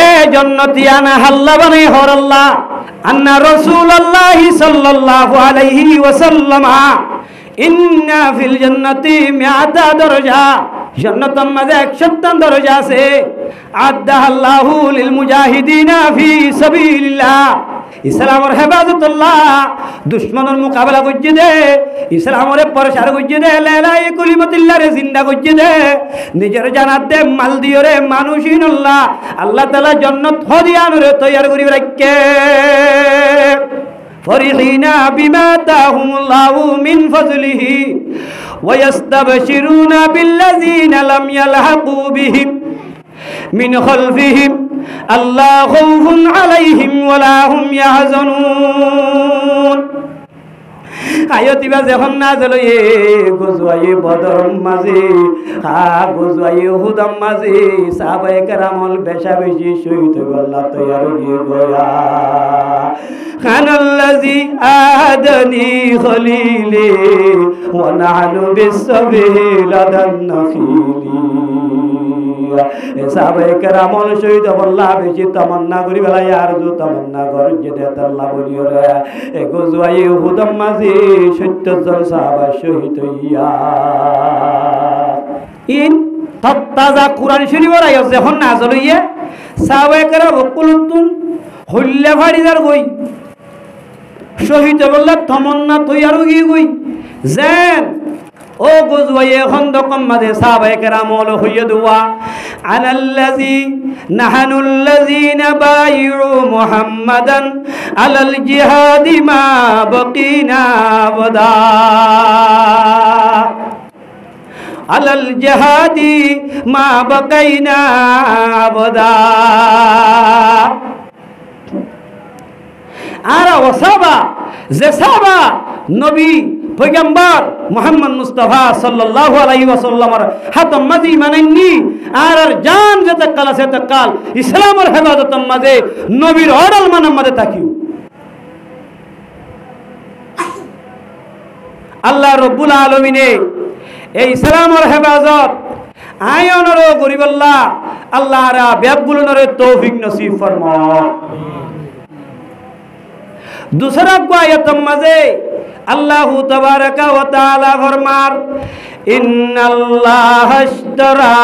এ জান্নাতি আনা হাল্লা বানাই হর আল্লাহ আন্না রাসূলুল্লাহি সাল্লাল্লাহু আলাইহি ওয়াসাল্লাম ইন্না ফিল জান্নাতি মিআতা দরজা জান্নাতের মধ্যে 170 দরজা আছে আদাল্লাহু লিল মুজাহিদিনা ফি সাবিলিল্লাহ ইসলামের হেফাজতুল্লাহ দুশমনের মোকাবেলা করছে দে ইসলামের প্রসার করছে দে লাইলাই কলিমাতুল্লাহ রে জিন্দা করছে দে নিজের জানাত দে মাল দিও রে মানুষিন আল্লাহ আল্লাহ তাআলা জান্নাত হদিয়ান রে তৈয়ার করি রাখকে ফরিহিনা বিমা তাহুমুল্লাহু মিন ফাজলিহি ওয়া ইস্তাবশিরুনা বিল্লাযিনা লাম ইয়ালহাকু বিহিম মিন খালফিহিম আল্লা খাউফুন আলাইহিম ওয়ালা হুম ইয়াহজানুন আয়তিবা যখন নাজল এ গজওয়ায়ে বদর মাঝে গজওয়ায়ে উহুদ মাঝে সাহাবায়ে কেরামল বেশা বেশি শহীদ আল্লাহ তৈয়ার হয়ে গয়া খানাল্লাযী আহাদানি খলিলি ওয়া নাহনু বিসসাবিলাদান নখিলি সাহাবায়ে কেরামল শহীদ আল্লাহ বেশি তামান্না করি বেলা আর যো তামান্না কর যে আল্লাহ বলিও রে এ গজওয়ায়ে উহুদ মাঝে 70 জন সাহাবা শহীদ হইয়া ইন তাজা কুরআন শরীফের আয়াত যখন নাযিল হইয়া সাহাবায়ে কেরাম কুলতুন হল্লা ফাড়িদার কই শহীদ বল্লা তামান্না তৈয়ার হই কই যেন ও গজওয়ায়ে খন্দকম মাঝে সাহাবায়ে কেরাম হল হইয়া দুয়া আলাল্লাযী নাহানুল্লাযীনা বাইউ মুহাম্মাদান আলাল জিহাদি মা বাকিনা আবাদা আলাল জিহাদি মা বাকাইনা আবাদা আর ওয়াসাবা যে সাহাবা নবী পয়গম্বর মুহাম্মদ মুস্তাফা সাল্লাল্লাহু আলাইহি ওয়াসাল্লামের হাতম মাঝি মানেননি আর জান যত কাল আছে তত কাল ইসলামের হেফাজতম মাঝে নবীর অডল মানম মাঝে থাকিও আল্লাহ রাব্বুল আলামিনে এই ইসলামের হেফাজত আয়নর গরিবাল্লাহ আল্লাহ রা ব্যাপগুলোর তৌফিক নসিব ফরমাও दूसरा आयत मजे अल्लाह तबारक व तआला फरमार इन्नल्लाह अश्तरा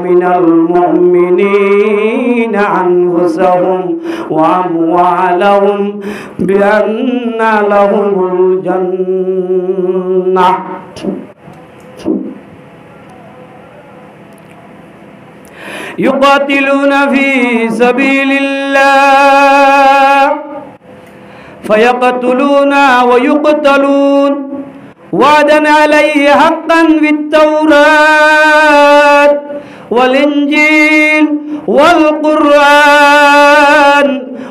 मिनल मुमिनीना अनफुसहुम व अमवालहुम बिअन्ना लहुमुल जन्नह युकातिलूना फी सबीलिल्लाह فيقتلون ويقتلون وعدا عليه حقا في التوراة والإنجيل والقرآن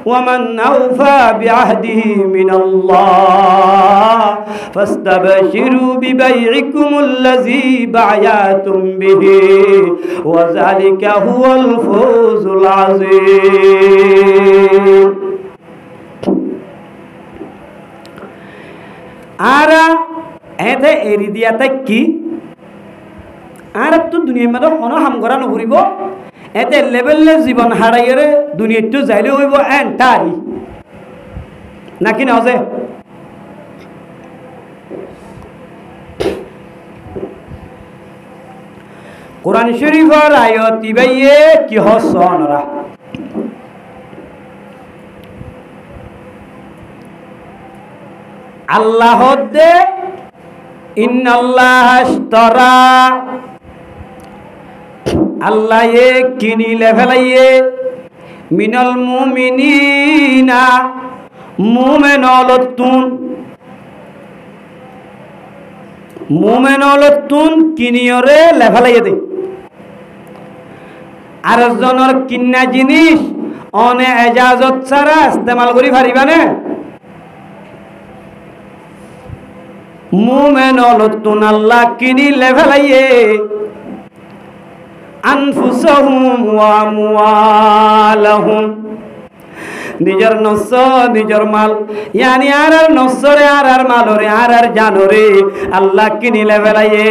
ومن أوفى بعهده من الله فاستبشروا ببيعكم الذي بايعتم به وذلك هو الفوز العظيم आरा ऐसे एरिदिया तक की आरा तो दुनिया में तो होना हम करा न हुरीबो ऐसे लेवल ले जीवन हाराये रे दुनिया तो जाइले हुईबो एंटारी ना कि ना उसे कुरान शरीफ और आयत इबाये की हो सोनरा আল্লাহ দে ইন্নাল্লাহ আশতারা আল্লাহ এ কিনিলে ফেলাইয়ে মিনাল মুমিনিনা মুমিনলতুন কিনিয়রে লেফালাইয়ে দে আর জনের কিন্না জিনিস অনে এজাজত ছাড়া ইস্তেমাল করি পারিবানে মুমিনলতুন আল্লাহ কিনিলে ফেলাইয়ে আনফুসাহুম ওয়া আমওয়ালাহুম নিজের নফস নিজের মাল ইয়ানি আর নফসরে আর মালরে আর জানরে আল্লাহ কিনিলে বেলায়ে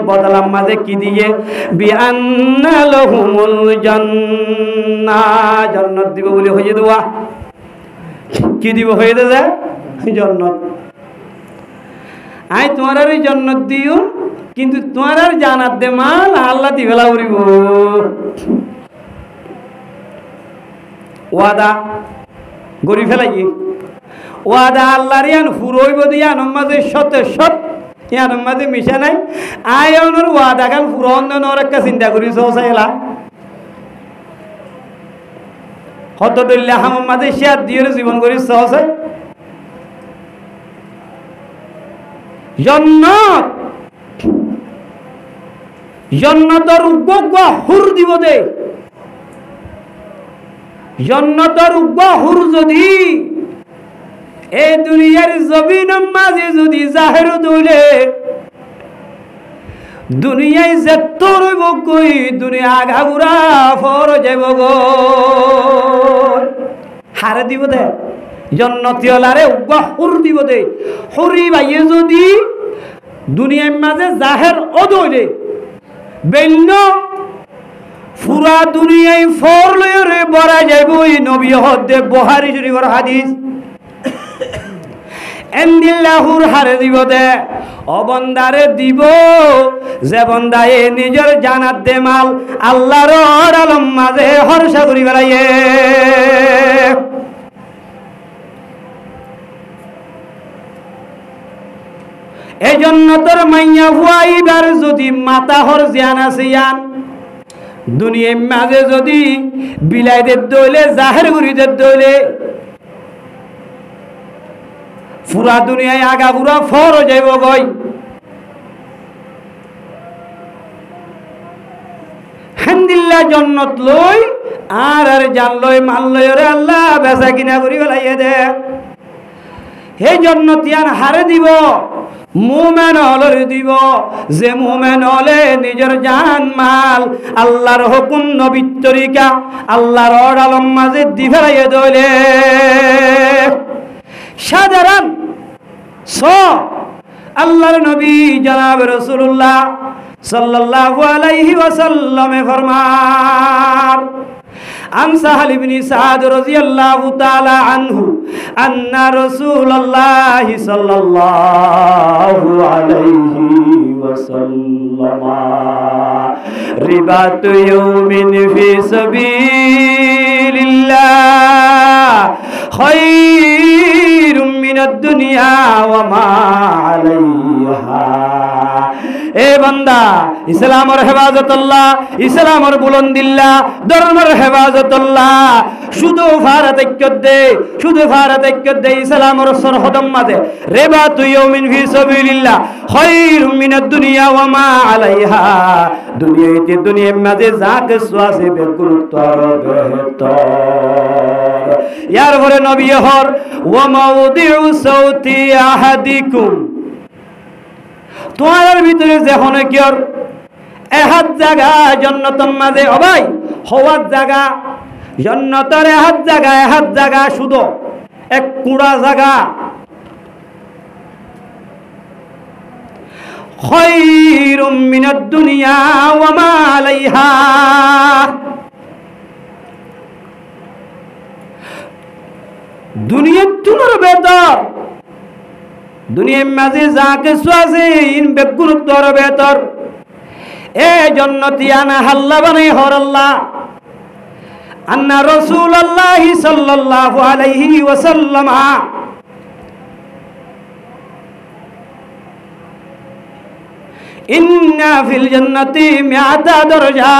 বদলাম মাঝে কি দিয়ে বিআন্না লাহুমুল জান্নাহ জান্নাত দিব বলে হয়ে দোয়া কি দিব হয়ে দে জান্নাত আই তোমার আর জান্নাত দিও কিন্তু তোমার আর জান্নাত দে মাল আল্লাহ দিবেলা উড়িব ওয়াদা গরি ফেলাই ওয়াদা আল্লাহর ইয়ান ফুরইব দিয়া নমাজে সতে সত ইয়ান নমাজে মিশা নাই আয়নের ওয়াদা গান ফুরন নর একটা চিন্তা করি সসাইলা হত দল্লা হাম মাঝে শেয়ার দিয়ে জীবন করি সহসাই জান্নাত জান্নাতের উগ্র হুর দিব দে জান্নাতের উগ্র হুর যদি এই দুনিয়ার জমিনের মাঝে যদি জাহের দইলে দুনিয়ায় যে তোর বকই দুনিয়া আগাগুড়া ফর যাব গো হারে দিব দে জান্নাতীয়লারে উগ্র হুর দিব দে হুরি ভাইয়ে যদি দুনিয়ার মাঝে জাহের অদইলে বেন্ন পুরা দুনিয়ায় ফর লয়রে বড়া যাইব এই নবী হদে বুখারী শরীফের হাদিস এন্দিল্লাহুর হারে দিব দে অবন্দারে দিব যে বন্দায়ে নিজের জানাত দে মাল আল্লাহর আলম মাঝে হরসা করি বেড়াইয়ে এই জন্য তোর মাইয়া ফুয়াইবার যদি মাতা হর জ্ঞান আছে ইয়ান দুনিয়ার মাঝে যদি বিলাইদের দইলে জাহের গুরিদের দইলে পুরা দুনিয়ায় আগা পুরা ফর যাইব গই হামদুলিল্লাহ জান্নাত লই আর জান লই মাল লই রে আল্লাহ বেচা কিনা করি ফেলাইয়ে দে হে জান্নাতিয়ান হারে দিব মুমিন হলে দিব যে মুমিন হলে নিজের জান মাল আল্লাহর হুকুম নবীর তরিকা আল্লাহর আলম মাঝে দি ফেলাইয়ে দইলে সাধারণ আল্লাহর নবী জনাব রাসূলুল্লাহ সাল্লাল্লাহু আলাইহি ওয়াসাল্লাম ফরমান আন সাহাল ইবনে সাদ রাদিয়াল্লাহু তাআলা আনহু আন্না রাসূলুল্লাহ সাল্লাল্লাহু আলাইহি ওয়াসাল্লাম রিবাতু ইয়াউমিন ফি সাবিলিল্লাহ খায়রুম মিনাদ দুনিয়া ওয়া মা আলাইহা এ বান্দা ইসলামের হেফাজতুল্লাহ ইসলামের বুলন্দিল্লাহ ধর্মের হেফাজতুল্লাহ শুধু ভারত ঐক্য দে ইসলামের সরহদম মাঝে রিবাতু ইয়াউমিন ফি সাবিলিল্লাহ খায়রুম মিনাদ দুনিয়া ওয়া মা আলাইহা দুনিয়ার মাঝে যা কিছু আছে বেগুরুত্তর বেহতর ইয়ার পরে নবী হর ওয়া মাউদিউ সাউতি আহাদিকুম তোমার ভিতরে যখন কিয়র এহাত জায়গা জান্নাতের মাঝে ভাই হওয়ার জায়গা জান্নাতের এহাত জায়গা শুধু এক কুড়া জায়গা খায়রুম মিনাদ দুনিয়া ওয়া মা আলাইহা দুনিয়া তোমার বেতর দুনিয়ার মাঝে যা কিছু আছে ইন বেগুরুত্তর বেতর এ জান্নাতিয়ানা হাল্লা বানাই হর আল্লাহ আন্না রাসূলুল্লাহ সাল্লাল্লাহু আলাইহি ওয়াসাল্লাম ইন্না ফিল জান্নাতি মিআতা দরজা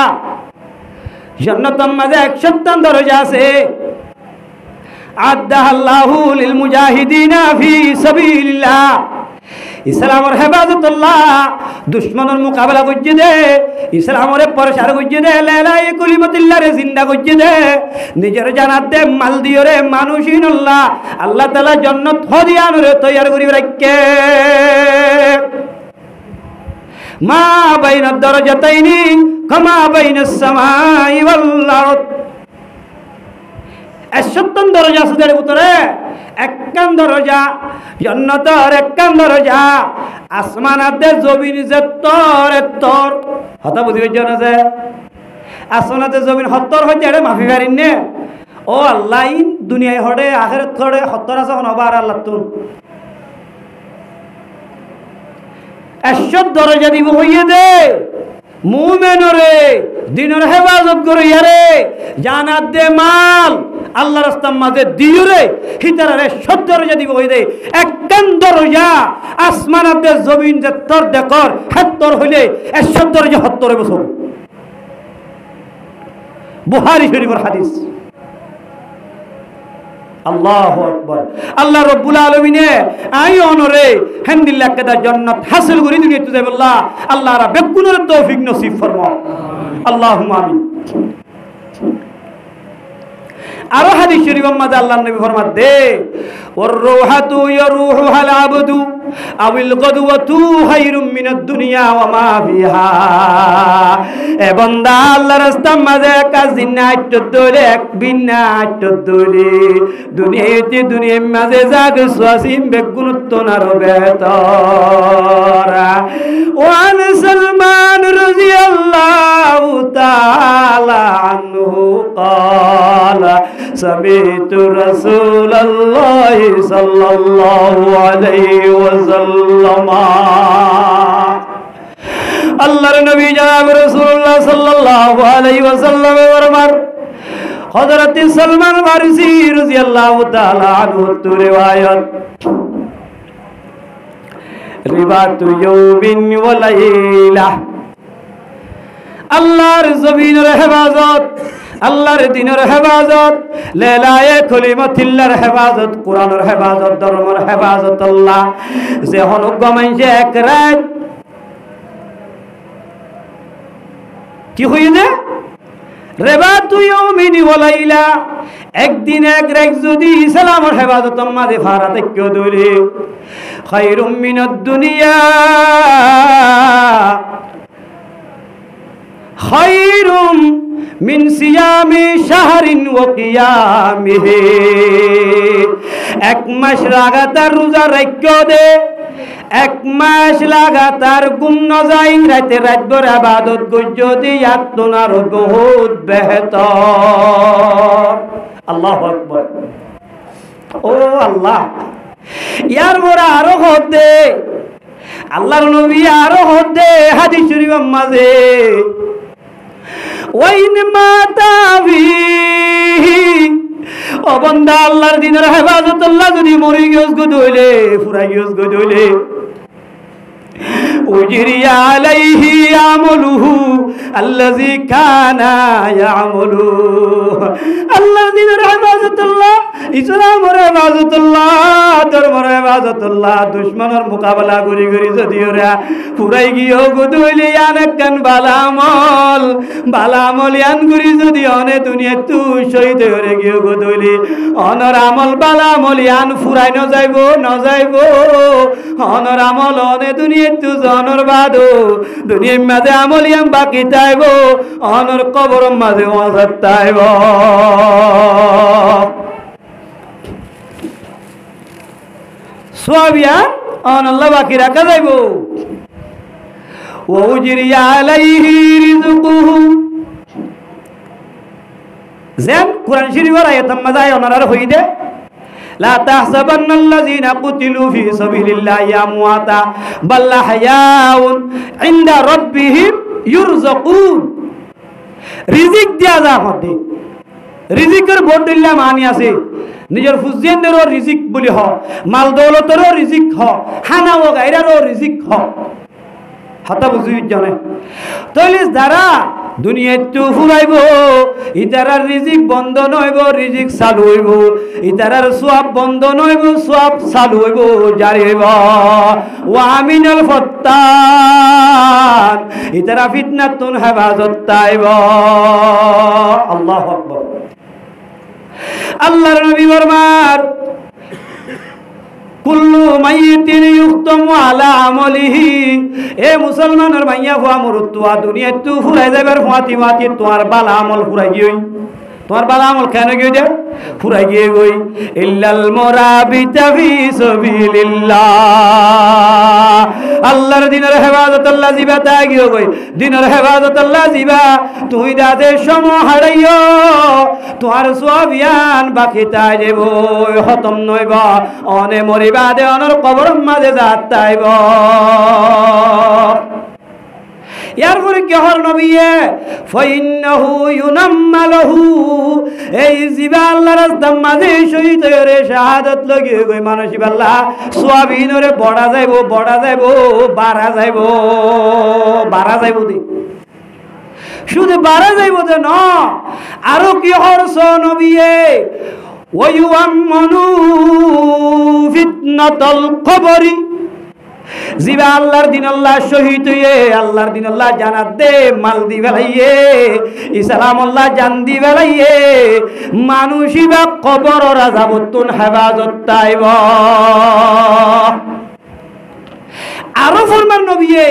জান্নাতের মাঝে 170 দরজা আছে আদাল্লাহু লিল মুজাহিদিনা ফি সাবিলিল্লাহ ইসলামের হেফাজতুল্লাহ দুশমনের মোকাবেলা করছে দে ইসলামের প্রসার করছে দে লাইলাই কুলিমাতিল্লাহরে জিন্দা করছে দে নিজের জানাত দে মাল দিও রে মানুষিনুল্লাহ আল্লাহ তাআলা জান্নাত হদিয়ানরে তৈয়ার করি রাখকে মা বাইনাদ দরজাতাইনি কামা বাইনাস সামাই ওয়াল আরদ 70 দরজা আছে এর ভিতরে একখান দরজা জান্নাতের একখান দরজা আসমানাতে জমিন যে তোর হতা বুঝিবে জানা যে আসমানাতে জমিন 70 হইতে এটা মাফি পারিন নে ও আল্লাহ ইন দুনিয়ায় হড়ে আখিরাত হড়ে 70 আছে হনবার আল্লাহ তুন 100 দরজা দিব হইয়ে দে মুমিনরে দিনের হেফাজত করে ইয়ারে জানাত দে মাল আল্লাহর রাস্তার মাঝে দিও রে হিতারে 100 দরজা দিব হই দে একখান দরজা আসমানাতে জমিন যে তোর দেখর 70 হইলে 100 দরজা 70 বছর বুখারী শরীফের হাদিস আল্লাহু আকবার আল্লাহ রাব্বুল আলামিনে আই অনরে হামদুলিল্লাহ কাদা জান্নাত হাসিল করি দুনিয়াতে যাবে আল্লাহ আল্লাহ রা বেকুনের তৌফিক নসিব ফরমাও আল্লাহুম্মা আমিন আর হাদিস শরীফের মধ্যে আল্লাহর নবী ফরমান দে ওয়ার রূহাতু ইয়ারুহুল আবদু আবিল গদওয়াতু খায়রুম মিনাদ দুনিয়া ওয়া মা ফিহা এ বান্দা আল্লাহর রাস্তার মাঝে কাজ দিনাইত দলে এক বিনাইত দলে দুনিয়ার মাঝে জাগ সুয়াসিম বেগুনত নার বেতর ওয়ান সালমান রাদিয়াল্লাহু তাআলা আনহু ক্বালা সামিতু রাসূলুল্লাহি সাল্লাল্লাহু আলাইহি ওয়াসাল্লাম আল্লাহর নবী জনাব রাসূলুল্লাহ সাল্লাল্লাহু আলাইহি ওয়াসাল্লাম ফরমান হযরত সালমান ফারিসি রাদিয়াল্লাহু তাআলা আনহু রিওয়ায়াত রিবাতু ইয়াউমিন ওয়া লাইলা আল্লাহর জমিনের হেফাজত আল্লাহর দ্বীনের হেফাজত লেলায়ে কলিমাতিল্লাহর হেফাজত কোরআনের হেফাজত ধর্মের হেফাজত আল্লাহ যে অনুগমনছে এক রাত কি হইছে রিবাতু ইয়াউমিন ওয়া লাইলা একদিন এক রাত যদি ইসলামের হেফাজত মাঝে ফারাতে কেউ দলে খায়রুম মিনাদ দুনিয়া খায়রুম মিন সিয়ামি শাহরিন ওয়া কিয়ামিহি এক মাস লাগাতার রোজা রাখিও দে এক মাস লাগাতার ঘুম ন যায় রাতে রাত ভর ইবাদত কর যদি আত্মনার বহুত বেহতর আল্লাহু আকবার ও আল্লাহ ইয়ার মোরা আরো হতে আল্লাহর নবী আরো হতে হাদিস শরীফের মাঝে ওয়াইন মাতাবি ও বান্দা আল্লাহর দ্বীনের হেফাজত আল্লাহ যদি মরি গিয়স গো দইলে ফুরাই গিয়স গো দইলে উজরি আলাইহি আমলুহু আল্লাযী কানা ইয়ামলু আল্লাহর দ্বীনের হেফাজত আল্লাহ ইসলামের হেফাজত আল্লাহ ধর্মের হেফাজত আল্লাহ দুশমনের মোকাবেলা করি করি যদি ওরা ফুরাই গিয়ে গদুইলে আনেকান বালামল ইয়ান করি যদি অনে দুনিয়া তু শহীদ হয়ে গিয়ে গদুইলে অনর আমল বালামল ইয়ান ফুরাই ন যাইব অনর আমল অনে দুনিয়া তু জনর বাদো দুনিয়ার মাঝে আমল ইয়ান বাকি তাইব অনর কবর মাঝে ওয়াজাত তাইব সোয়াবিয়ান অন আল্লাহ বাকি রাখা যাইব ওয়া উজরি আলাইহি রিজকুহু যেন কোরআন শরীফের আয়াতের মাঝে ওনার হইদে লা তাহসাবান্নাল্লাযীনা কুতিলু ফি সাবিলিল্লাহি আমওয়াতা বাল আহয়াউন ইনদা রাব্বিহিম ইরযাকুন রিজিক দিয়া যা হতে রিজিকের বদলা মানি আছে নিজের ফুজিয়ানেরও রিজিক বলি হ মাল দৌলতেরও রিজিক হ খানা ও গাইরারও রিজিক হ হাতা বুঝি জানে তইলে যারা দুনিয়াতে ফুরাইব ইতারার রিজিক বন্ধ নইব রিজিক চালু হইব ইতারার সওয়াব বন্ধ নইব সওয়াব চালু হইব জারি হইব ওয়া আমিনাল ফাত্তান ইতারা ফিতনাতুন হেফাজত তাইব আল্লাহু আকবার আল্লাহর নবী ফরমান কুল্লু মাইয়িতিন ইউখতামু আলা আমালিহি এ মুসলমানের মাইয়া ফুয়া মরতুয়া দুনিয়া তু ফুরাই যাবার ফুয়াতি মাতি তোমার বালা আমল ফুরাই গই তোমার বালা আমল কেন গিয়ে দে ফুরাই গিয়ে গই ইল্লাল মুরাবিতা ফি সাবিলিল্লাহ আল্লাহর দিনের হেফাজত আল্লাহ জিবা তাই গিয়ে গই দিনের হেফাজত আল্লাহ জিবা তুই দাদে সম হারাইও তোমার সবিয়ান বাকি তাই দেব খতম নইব অনে মরিবা দে অনর কবর মাঝে যাত তাইব ইয়ার পরে কি হর নবিয়ে ফাইন্নাহু ইউনাম্মালহু এই জিবা আল্লাহর রাস্তার মাঝে শহীদ হয়ে শাহাদাত লাগিয়ে গই মানুষ আল্লাহ সোয়াবিনরে বড়া যাইবো বাড়া যাইবো দি শুধু বাড়া যাইবো যে ন আরো কি হর নবিয়ে ওয়ায়ুআম্মানু ফিতনাতাল কবরি জিবা আল্লাহর দিন আল্লাহ শহীদ হইয়ে আল্লাহর দিন আল্লাহ জানাত দে মাল দি বেলাইয়ে ইসলাম আল্লাহ জান দি বেলাইয়ে মানুষই বা কবর রাজাবতুন হেফাজত তাইব আরো ফরমান নবিয়ে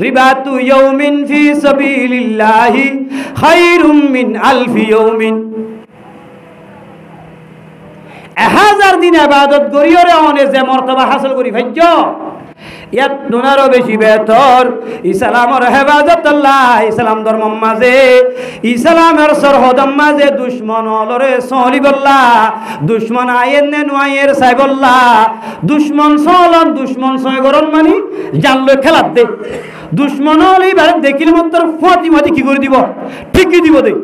রিবাতু ইয়াউমিন ফি সাবিলিল্লাহি খায়রুম মিন আলফি ইয়াউমিন 1000 দিন ইবাদত করিওরে অনে যে মর্তবা হাসিল করি ভাজ্য ইয়াত নুনারও বেশি বেতর ইসলামর হেফাজত আল্লাহ ইসলাম ধর্ম মাঝে ইসলামের সরহদম মাঝে দুশ্মন অলরে সলিবল্লা দুশ্মন আয়ের নে নুয়াইয়ের সাইবল্লা দুশ্মন সলন দুশ্মন সয়গরণ মানি জানলো খেলাত দে দুশ্মন হলে এবার দেখিল মাত্র ফাতি মাতি কি করে দিব ঠিকই দিব দে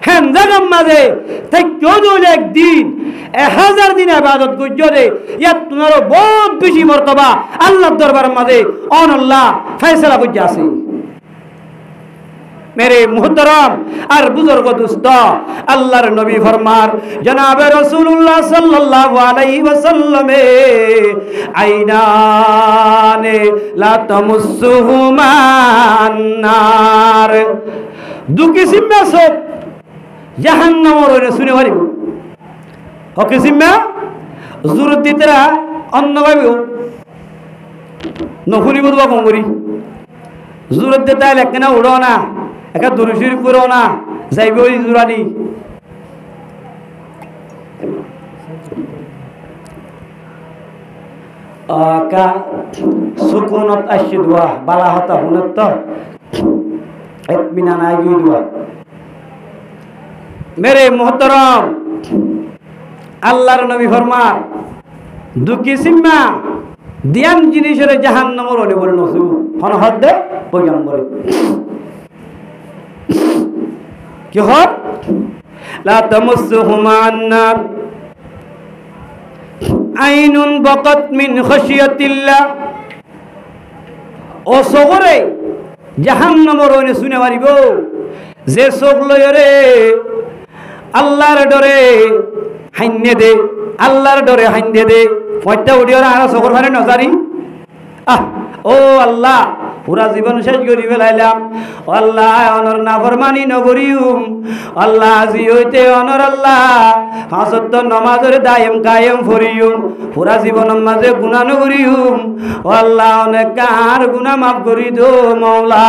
হ্যাঁ জাগাম মাঝে তাই কেউ একদিন 1000 দিন ইবাদত গুজরে ইয়াত তোমারও বহুত বেশি মর্তবা আল্লাহর দরবার মাঝে অন আল্লাহ ফয়সালা বুঝ আছে मेरे मुहतरम और बुजुर्ग दोस्त अल्लाहर नबी फरमार जनाब रसूलुल्लाह सल्लल्लाहु अलैहि वसल्लम आईनाने ला तमुस्सुहुमा अन्नार दु किस्म में सब জাহান্নামের ওরে শুনে পারিব ও কিসিম না জুরত দিতরা অন্য ভাবিও নখুরিব দুয়া কমরি জুরত দিতে লেখনা উড়ো না একা দুরুশির করো না যাইবে ওই জুরানি কা সুকুনত আসি দোয়া বালা হতা হুনত ইতমিনান আগি দোয়া मेरे मोहतरम আল্লাহর নবী ফরমান দুকি সিম্মা দিয়ান জিনিসের জাহান্নামের ওনে বলে নসু হন হদ্দে পয়গম্বরে কি হয় লা তামাসসুহুমা আন-নার আইনুন বাকাত মিন খাশিয়াতিল্লাহ ও সগরে জাহান্নামের ওনে শুনে পারিব যে চোখ লয়রে আল্লাহর ডরে হাইন্নে দে আল্লাহর ডরে হাইন্নে দে পয়টা উঠিওরা আর চোখর ফারে নজারি ও আল্লাহ পুরা জীবন শেষ করি ফেলাইলাম আল্লাহ অনর নাফরমানি নগরিউম আল্লাহ আজি হইতে অনর আল্লাহ পাঁচত নমাজের দায়েম কায়েম ফরিউম পুরা জীবনের মাঝে গুনাহ নগরিউম আল্লাহ অনেক কার গুনাহ মাফ করি দো মওলা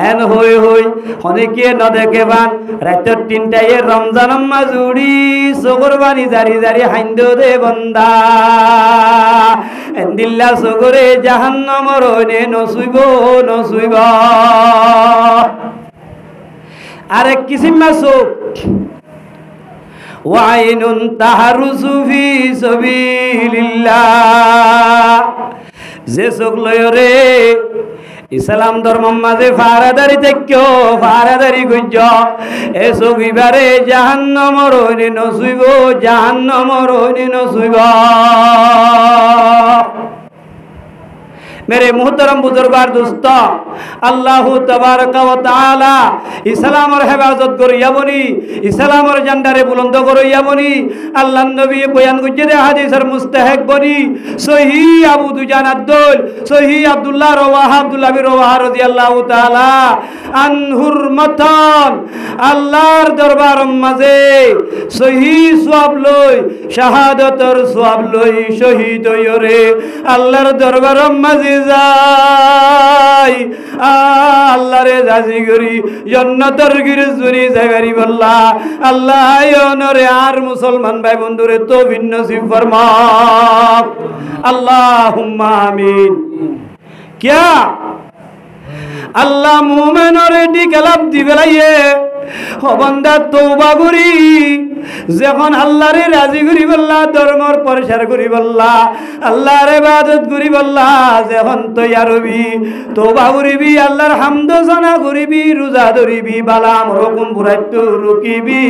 এন হই হই অনেকে ন দেখে বান রাতের 3টায় রমজানের মাজুড়ি সগর বানি জারি জারি হাইন্দ দে বান্দা এন্দিল্লা সগরে জাহান্নামর ওনে নসুইব নসুইব আরেক কিসিম মাসুক ওয়াইনুন তাহারুসু ফি সাবিলিল্লাহ যে চোখ লয়রে ইসলাম ধর্ম মাঝে ফারাদারি তেক্য ফারাদারি গুজ্জ এ চোখিবারে জাহান্নামর ওনে নসুইব জাহান্নামর ওনে নসুইব मेरे मुहतरम बुजुर्गार दोस्त अल्लाह तबारक व ताआला इस्लामर हेफाजत करिया बनी इस्लामर झंडारे बुलंद करिया बनी अल्लाह नबी बयान गुजरे हादिसर मुस्तहिक बनी सही अबू दुजान अब्दुल सही अब्दुल्लाह रवाहा अब्दुल्लाह बिन रवाहा रादियाल्लाहु ताआला अन हुरमतन अल्लाहर दरबार माঝে सही सवाब लई শাহাদাতের সওয়াব লই শহীদ হইরে আল্লাহর দরবার মাঝে যাই আল্লাহরে রাজি করি জান্নাতের গিরজুরি জায়গারি বল্লা আল্লাহ ইয়নরে আর মুসলমান ভাই বন্ধুরে তো ভিন্ন নসিব ফরমা আল্লাহুম্মা আমিন क्या আল্লাহ মুমিনরে ডিকালাপ দিবেলাইয়ে ও বান্দা তওবা করি যখন আল্লাহরে রাজি করি বল্লা ধর্মর প্রচার করি বল্লা আল্লাহর ইবাদত করি বল্লা যখন তৈয়ার হবি তওবা করিবি আল্লাহর হামদ সানা করিবি রোজা ধরিবি বালা আমর হুকুম পুরাইতো রুকিবি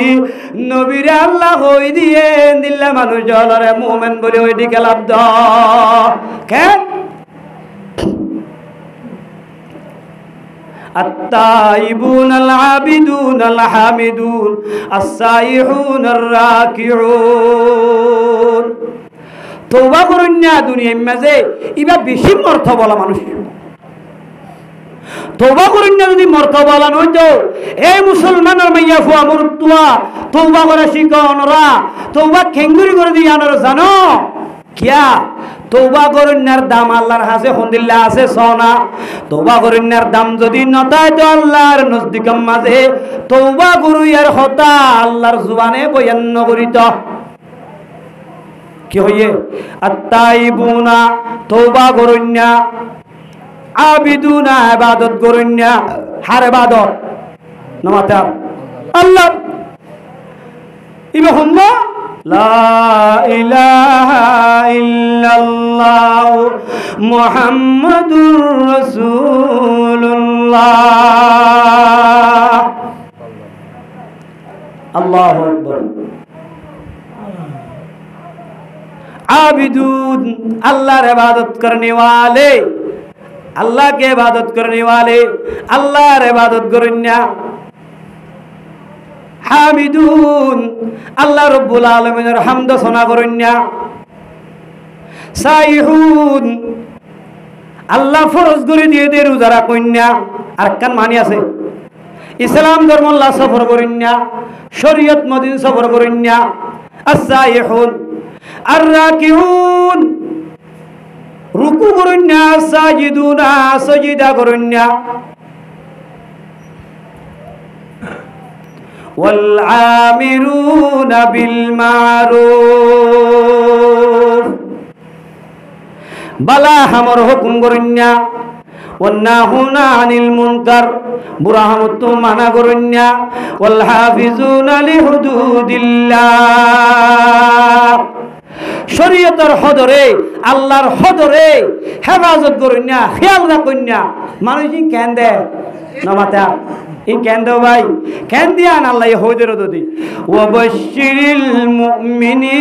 নবীরে আল্লাহ কই দিয়ে দিল্লা মানুষ জলরে মুমিন বলে ওই ডিকালাপ দ কেন التائبون العابدون الحامدون السائحون الراكعون তওবা করুন না দুনিয়ার মাঝে ইবা বেশি মর্তবলা মানুষ তওবা করুন না যদি মর্তবলা নইতো এই মুসলমানের মাইয়া ফুয়া মরতুয়া তওবা করা শিখনরা তওবা খেঙ্গুরি করে দি আনর জানো কিয়া তওবা করুনার দাম আল্লাহর কাছে হন্দিল্লা আছে সোনা তওবা করুনার দাম যদি নতায় তো আল্লাহর নজদিকম মাঝে তওবা করু ইয়ার হতা আল্লাহর জুবানে বয়ান করিত কি হইয়ে আত্তাইবুনা তওবা করুনা আবিদুনা ইবাদত করুনা হার ইবাদত নমাতা আল্লাহ ইবা হুম্মা লা ইলাহা ইল্লাল্লাহ মুহাম্মাদুর রাসূলুল্লাহ আল্লাহু আকবার आबिदून अल्लाह इबादत करने वाले अल्लाह के इबादत करने वाले अल्लाह इबादत करन्या हामिदून अल्लाह रब्बुल आलमीনের হামদ শোনা করন্যা সাইহুন আল্লাহ ফরজ করে দিয়ে দে রোজা রাখন্যা আর কান মানি আছে ইসলাম ধর্ম আল্লাহ সফর করন্যা শরীয়ত মদিন সফর করন্যা আসাইহুন আর-রাকিউন রুকু করন্যা সাজিদুনা সাজদা করন্যা والعامرون بالمعروف بلا हमर हुकुम करन्या والناهون عن المنكر برahmatu mana करन्या والحافظون لحدود الله শরীয়তের হদরে আল্লাহর হদরে হেফাজত করন্যা খেয়াল রাখন্যা মানুষ কেন দে নমাতা এই কেন দো ভাই কেন দিয়ান আল্লাহ হইদের দদি ওয়াবাশশিরিল মুমিনিন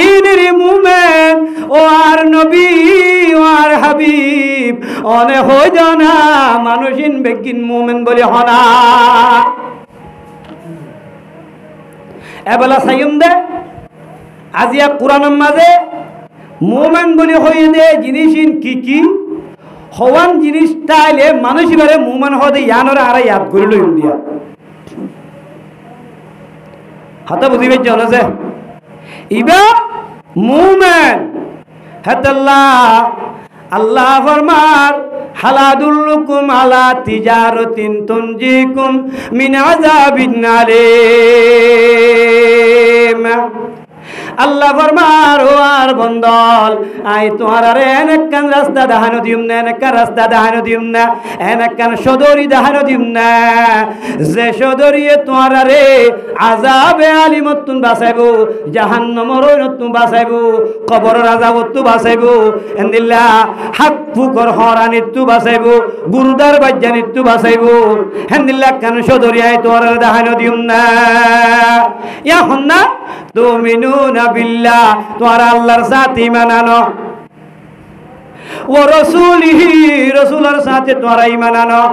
ইনির মুমিন ও আর নবী ও আর হাবিব অনে হই জানা মানুষিন বেগিন মুমিন বলে হনা এবেলা সাইম দে আজিয়া কোরআনের মাঝে মুমিন বলে হই দে জিনিসিন কি কি হওয়ান জিনিস তাইলে মানুষ এবারে মুমিন হদে ইয়ানরে আর ইয়াদ করিল ইন্ডিয়া হাতে বুঝিবে জানো যে ইবা মুমিন হাতাল্লাহ আল্লাহ ফরমার হালাদুল্লুকুম আলা তিজারাতিন তুনজিকুম মিন আযাবিন আলীম আল্লাহ ফরমার ও আর বন্দল আই তোমারে এনেকান রাস্তা দেখানো দিম না এনেকান রাস্তা দেখানো দিম না এনেকান সদরি দেখানো দিম না যে সদরিয়ে তোমারে আযাবে আলিমতুন বাঁচাইবো জাহান্নামের নতুন বাঁচাইবো কবরের আযাবতু বাঁচাইবো এন্দিল্লা হাক ফুকর হরানিতু বাঁচাইবো গুরুদার বাজ্জানিতু বাঁচাইবো এন্দিল্লা কান সদরি আই তোমারে দেখানো দিম না ইয়া হন্না তুমিনুনা বিল্লাহ তোরা আল্লাহর সাথে ঈমান আনো ওয়া রাসূলিহি রাসূলের সাথে তোরা ঈমান আনো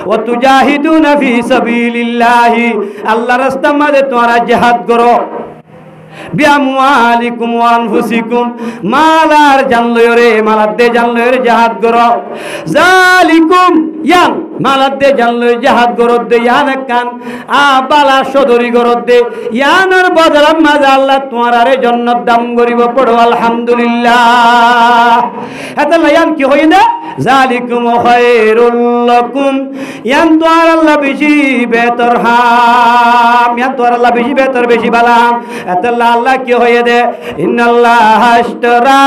ওয়া তুজাহিদুনা ফি সাবিলিল্লাহি আল্লাহর রাস্তায় মধ্যে তোরা জিহাদ করো বিআমওয়ালিকুম ওয়া আনফুসিকুম মালার জানলয়রে মালাতে জানলয়রে জিহাদ করো যালিকুম ইয়ান মালাদ দে জানলে জাহাদ গরদ দে ইয়ান কান আ বালা সদরি গরদ দে ইয়ানের বদলাম মাঝে আল্লাহ তোমার আরে জান্নাত দাম করিব পড়ো আলহামদুলিল্লাহ এত ইয়ান কি হই না জালিকুম খায়রুল লাকুম ইয়ান তো আল্লাহ বেশি বেহতর হাম ইয়ান তো আল্লাহ বেশি বেহতর বেশি বালাম এত আল্লাহ কি হয়ে দে ইন্নাল্লাহ আশতারা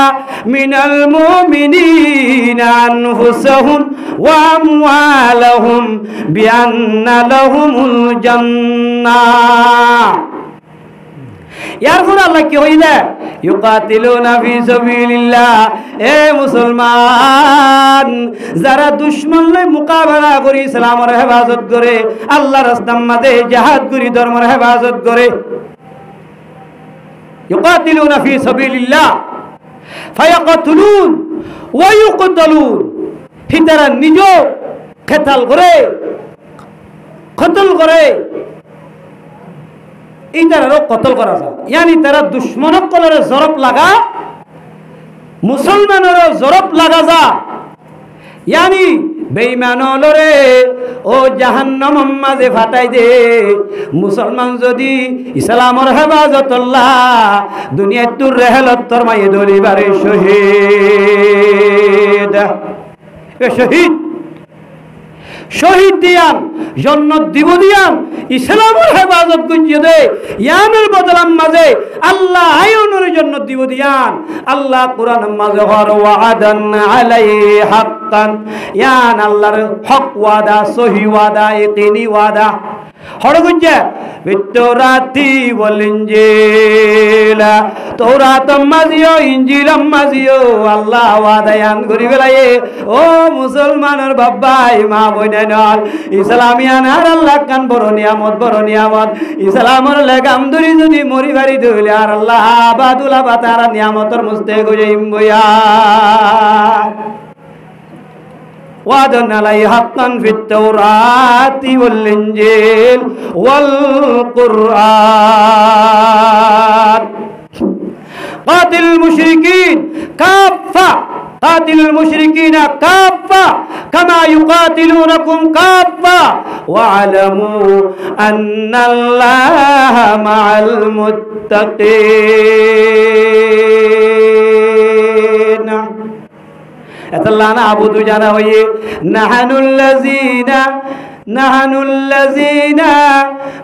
মিনাল মুমিনিনা আনফুসাহুম ওয়া আমওয়ালাহুম বিআন্না লাহুমুল জান্নাহ এরপর আল্লাহ কি হইলে ইউকাতিলুনা ফি সাবিলিল্লাহ এ মুসলমান যারা দুশমনের মোকাবেলা করে ইসলামের হেফাজত করে আল্লাহর রাস্তার মধ্যে জিহাদ করি ধর্মের হেফাজত করে ইউকাতিলুনা ফি সাবিলিল্লাহ ফায়াকতুলুন ওয়া ইউকতালুন তারা নিজ খেতাল করে কতল করে এই তারারও কতল করা যায় ইয়ানি তারা দুশ্মনক কলরে জরব লাগা মুসলমানেরও জরব লাগা যা ইয়ানি বেঈমানলরে ও জাহান্নামের মাঝে ফাটাই দে মুসলমান যদি ইসলামের হেফাজত আল্লাহ দুনিয়ার তুর রেহলত তোর মায়ে দরিবারে শহীদ শহীদ শহীদ দিয়ান জন্নত দিব দিয়ান ইসলামের হেফাজত গুঞ্জে দে ইয়ানের বদলাম মাঝে আল্লাহ আয়নের জন্য দিব দিয়ান আল্লাহ কোরআন মাঝে হর ওয়াদান আলাইহি হাক্কান ইয়ান আল্লাহর হক ওয়াদা সহি ওয়াদা ইয়াকিনি ওয়াদা হড় গুঞ্জে বিতরাতি ওয়াল ইনজিল তওরাত মাজিও ইনজিল মাজিও আল্লাহ ওয়াদায়ান করি বেলায়ে ও মুসলমানের বাবাই মা বইনাল ইসলামিয়ান আর আল্লাহ কান বড় নিয়ামত ইসলামের লেগাম ধরি যদি মরি বাড়ি ধইলে আর আল্লাহ আবাদুল আবাতার নিয়ামতের মুস্তে গজাইম বয়া وعدن عليه حقا في التوراة والإنجيل والقرآن قاتل المشركين كافة قاتل المشركين كافة كما يقاتلونكم كافة واعلموا أن الله مع المتقين এতলানা আবুদু জানা হয়ে নাহানুল্লাযীনা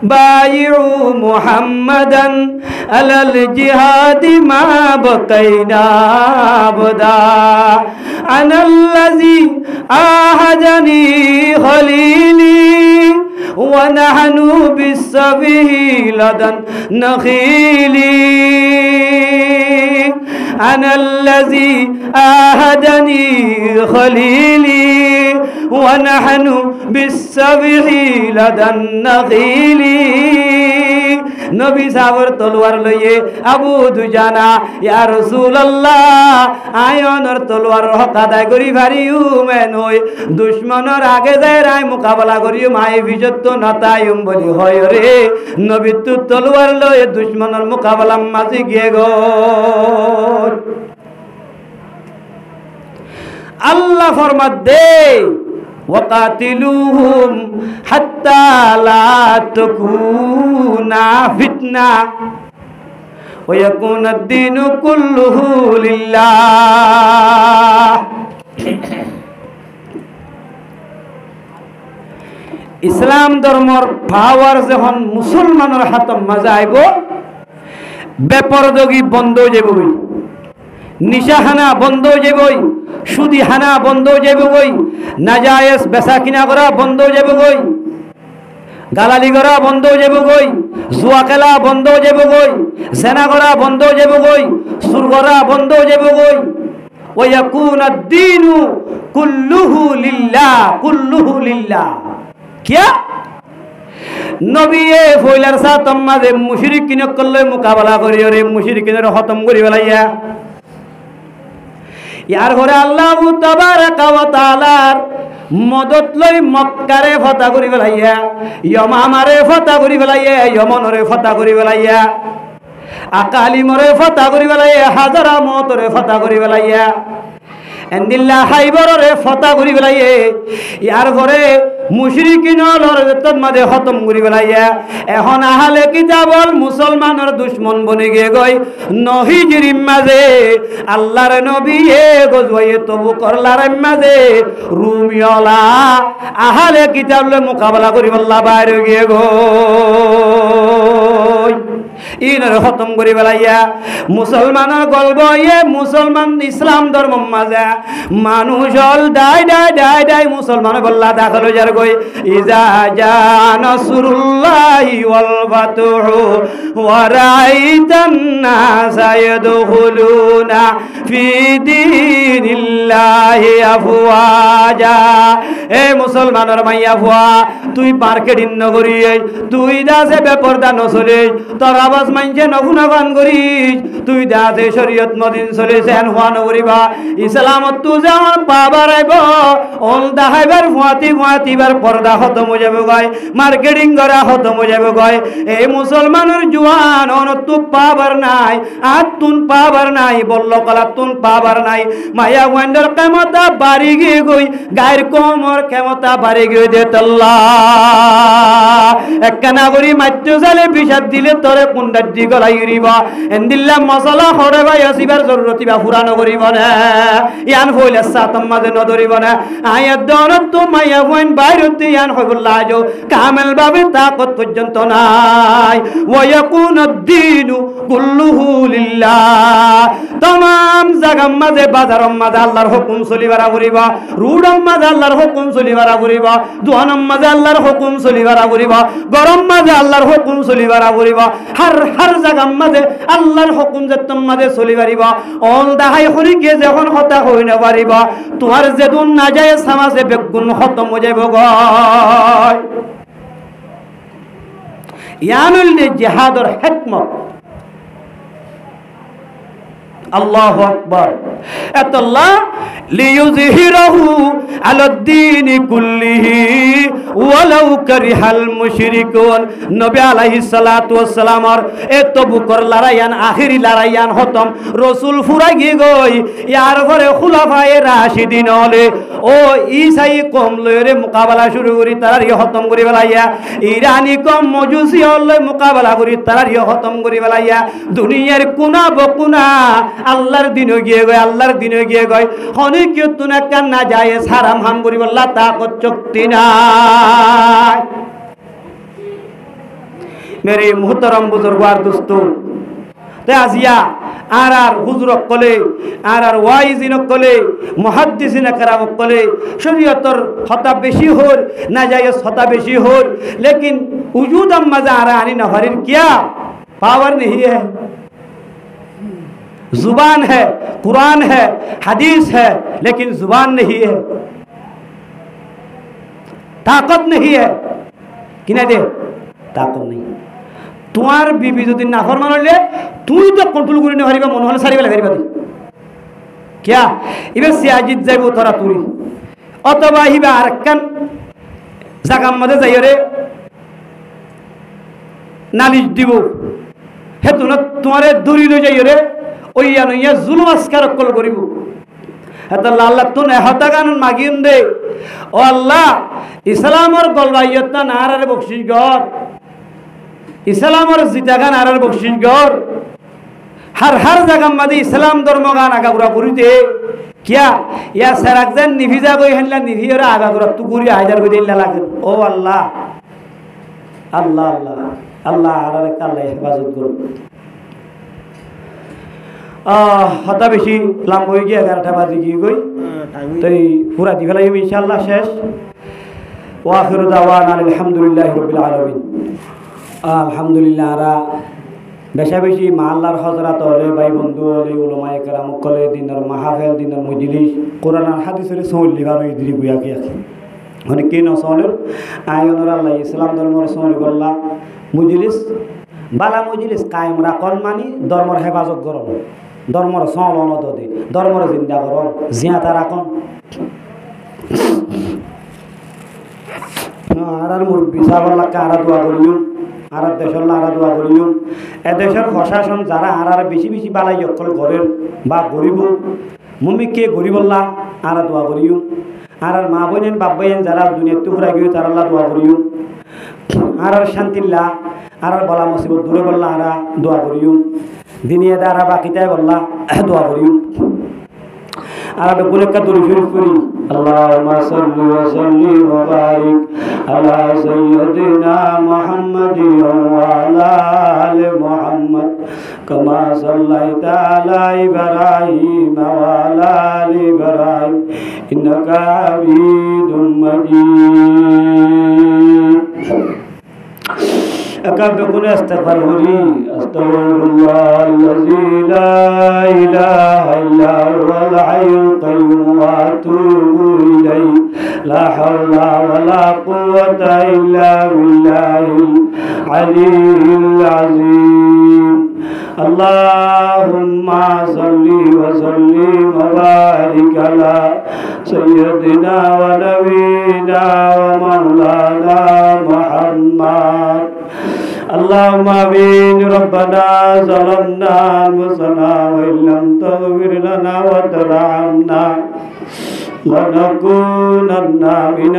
বায়িউ মুহাম্মাদান আলাল জিহাদি মা বাকাইনা আবদা আনাল্লাযী আহাজানি খলিলি ওয়া নাহনু বিসসাবিহি লাদান নখিলি أنا الذي آهدني خليلي ونحن بالسبح لدى النخيل নবী সাবর তলোয়ার লইয়ে আবু দুজানা ইয়া রাসূলুল্লাহ আয়নর তলোয়ার হক আদায় করি ভারিউ মেন হই দুশমনের আগে যায় রায় মোকাবেলা করিও মাই বিজত নতায়ুম বলি হয় রে নবী তু তলোয়ার লইয়ে দুশমনের মোকাবেলা মাঝে গিয়ে গো আল্লাহ ফরমাত দে وقاتلوهم حتى لا تكون فتنة ويكون الدين كله لله ইসলাম ধর্মর পাওয়ার যখন মুসলমানের হাতে মাজা আইব বেপরদগি বন্ধ হয়ে যাবই নিশাহানা বন্ধ হয়ে যাবই সুদি হানা বন্ধ হয়ে যাবই নাজায়েজ বেচা কিনা করা বন্ধ হয়ে যাবই গালালি করা বন্ধ হয়ে যাবই জুয়া খেলা বন্ধ হয়ে যাবই জেনা করা বন্ধ হয়ে যাবই সুর করা বন্ধ হয়ে যাবই ওয়ায়াকুনা দ্দীনু কুল্লুহু লিল্লাহ কিয়া নবীয়ে ফয়লার সাতম মাঝে মুশরিকিন করলে মোকাবেলা করি রে মুশরিকিনের খতম করি বেলাইয়া ইয়ার ঘরে আল্লাহ তাবারাকা ওয়া তাআলার মদত লই মক্কারে ফতা করি বেলাইয়া ইয়ামামারে ফতা করি বেলাইয়া ইয়ামনরে ফতা করি বেলাইয়া আকালিমরে ফতা করি বেলাইয়া হাজারা মতরে ফতা করি বেলাইয়া এন্দিল্লা হাইবরে ফতা ঘুরি বেলাইয়ে ইয়ার পরে মুশরিকিনর তত মাঝে খতম ঘুরি বেলাইয়া এখন আহলে কিতাবল মুসলমানের দুশ্মন বনে গিয়ে গই নহিজির মাঝে আল্লাহর নবী এ গজওয়ে তবু করলার মাঝে রুমিয়লা আহলে কিতাবলে মোকাবেলা করি বল্লা বাইরে গিয়ে গো ইনর খতম করি বেলাইয়া মুসলমানের গল্প ইয়ে মুসলমান ইসলাম ধর্ম মাঝে মানুষ হল ডাই ডাই ডাই ডাই মুসলমান বল্লা দাখল যার গই ইজা জা নাসরুল্লাহি ওয়াল ফাতহু ওয়া রাআইতান নাসা ইয়াদখুলুনা ফি দীনিল্লাহি আফওয়াজা এ মুসলমানের মাইয়া ফুয়া তুই মার্কেটিং নগরী তুই দাসে বেপরদা নচলে তোর আওয়াজ মানছে নগুনাগান করিস তুই দাসে শরীয়ত মদিন চলেছে হওয়া নগরিবা ইসলামত তু যেমন পাবার আইব অল দাহাইবার ফুয়াতি ফুয়াতিবার পর্দা খতম হয়ে যাবে গয় মার্কেটিং করা খতম হয়ে যাবে গয় এই মুসলমানের জুয়ান অনতু পাবার নাই আর তুন পাবার নাই বলল কলা তুন পাবার নাই মায়া ওয়ান্ডার কেমতা বাড়ি গিয়ে গই গায়ের কোমর কেমতা বাড়ি গিয়ে দে তল্লা একখানা করি মাত্র চালে বিষাদ দিলে তোরে কুন্ডার দি গলাই উড়িবা এন্দিল্লা মশলা খড়ে ভাই আসিবার জরুরতি বা ফুরানো করিব না ইয়ান হইল সাতম মাঝে নদরিব না আয়াত দনত তো মাইয়া ওয়ান বাইরতে ইয়ান হইবুল্লাহ আজো কামেল ভাবে তাকত পর্যন্ত নাই ওয়া ইয়াকুনুদ দীনু কুল্লুহু লিল্লাহ तमाम জায়গা মাঝে বাজারম মাঝে আল্লাহর হুকুম চলিবার করিবা রুডম মাঝে আল্লাহর হুকুম চলিবার করিবা দুয়ানম মাঝে আল্লাহর হুকুম চলিবার করিবা গরম মাঝে আল্লাহর হুকুম চলিবার করিবা হর জায়গা মাঝে আল্লাহর হুকুম যে তোম মাঝে চলিবারিবা অন দাহাই হরি কে যখন কথা হই না পারিবা তোমার যেদুন না যায় সমাজে বেগুন খতম হয়ে যাবে গয় ইয়ানুল জিহাদর হিকমত আল্লাহু আকবার আল্লাহ লিইয়ুযহিরাহু আলাদ-দীন কুল্লিহি ওয়ালাউ কারিহাল মুশরিকুন নবী আলাইহিস সালাতু ওয়াস সালামর তবুকর লড়াইয়ান আখিরি লড়াইয়ান খতম রাসূল ফুরাই গই গই ইয়ার পরে খুলাফায়ে রাশিদিন হলে ও ঈসাই কম লয়রে মোকাবেলা শুরু করি তার খতম করি বেলাইয়া ইরানি কম মজুসি হলে মোকাবেলা করি তার খতম করি বেলাইয়া দুনিয়ার কোনা বকুনা আল্লাহর দিনে গিয়ে গয় আল্লাহর দিনে গিয়ে গয় অনেক তুনা কান না যায় হারাম হাম করি বললা তাকত শক্তি নাই মেরে মুহতারাম বুজুর্গার দোস্ত তে আজিয়া আর হুজুরক কলে আর ওয়াইজিনক কলে মুহাদ্দিসিনা کرام কলে শরীয়তর হতা বেশি হর না যায় হতা বেশি হর लेकिन वजूद मजा आ रहा है ना हरिन क्या पावर नहीं है जुबान है कुरान है हदीस है लेकिन जुबान नहीं है ताकत नहीं है किने दे ताकत नहीं তোমার বিবি যদি না ফরমান হইলে তুই তো কন্ট্রোল করে নে হারিবা মন হলে সারিবা লাগাইবা তুই কিয়া ইবে সিয়াজিদ যাইবো তোরা তুই অথবা হিবা আরেকখান জাগাম মধ্যে যাইরে নালিশ দিব হেতু না তোমারে দূরি লই যাইরে ওইয়া নইয়া জুলুম আসকার কল করিব হেতু আল্লাহ তো না হতা কানুন মাগিন দে ও আল্লাহ ইসলামর গলবাইয়ত না আরারে বকশিশ গর ইসলামর জিতাগান আরার বকশিশ গর हर जगह मदे इस्लाम धर्म गान आगा गुरा करिते क्या या सराकजन निभिजा गई हनला निभिरा आगा गुरा तू गुरी हाजार गई दिल्ला लागे ओ अल्लाह अल्लाह अल्लाह अल्लाह आरारे काल्ला हिफाजत करो हता बेशी लाम होई गई 11টা বাজে গিয়ে গই তাই পুরা দিবেলাই ইনশাআল্লাহ শেষ ওয়া আখিরু দাওয়ানা আলহামদুলিল্লাহি রাব্বিল আলামিন আলহামদুলিল্লাহ আরা বেশা বেশি মাল্লার হজরত হলে ভাই বন্ধু হলে উলামায়ে কেরাম কলে দিনের মাহফিল দিনের মজলিস কোরআন আর হাদিসের সওলি ভালো ইদরি গুয়া কি আছে মানে কে নসলের আয়নর আল্লাহ ইসলাম ধর্মের সওলি গল্লা মজলিস বালা মজলিস কায়েম রাখন মানি ধর্মের হেফাজত করন ধর্মের সওলন দদি ধর্মের জিন্দা করন জিয়াতা রাখন আর মুরব্বি সাহাবাল্লাহ কারা দোয়া করিও আর দেশের আরা দোয়া করিও এ দেশের প্রশাসন যারা আর বেশি বেশি বালাই অকল করেন বা গরিব মুমিকে গরিবল্লা আর দোয়া করিও আর মা বোনেন বাপ ভাইয়েন যারা দুনিয়াতে ঘুরা গিয়ে তার আল্লাহ দোয়া করিও আর শান্তিল্লা আর বলা মুসিবত দূরে বললা আর দোয়া করিও দিনিয়ে আর বাকিটাই বললা দোয়া করিও আর বেগুন একটা দূরে শরীফ করি আল্লাহুম্মা সাল্লি ওয়া সাল্লিম ওয়া বারিক আলা সাইয়্যিদিনা মুহাম্মাদিন ওয়া আলা আলি মুহাম্মদ কামা সাল্লাইতা আলা ইব্রাহিম ওয়া আলা আলি ইব্রাহিম ইন্নাকা হামিদুম মাজিদ أكاد بكون أستغفرني أستغفر الله الذي لا إله إلا هو الحي القيوم وأتوب إليه لا حول ولا قوة إلا بالله العلي العظيم اللهم صل وسلم وبارك على سيدنا ونبينا ومولانا محمد اللهم آمين ربنا ظلمنا أنفسنا وإن لم تغفر لنا وترحمنا لنكونن من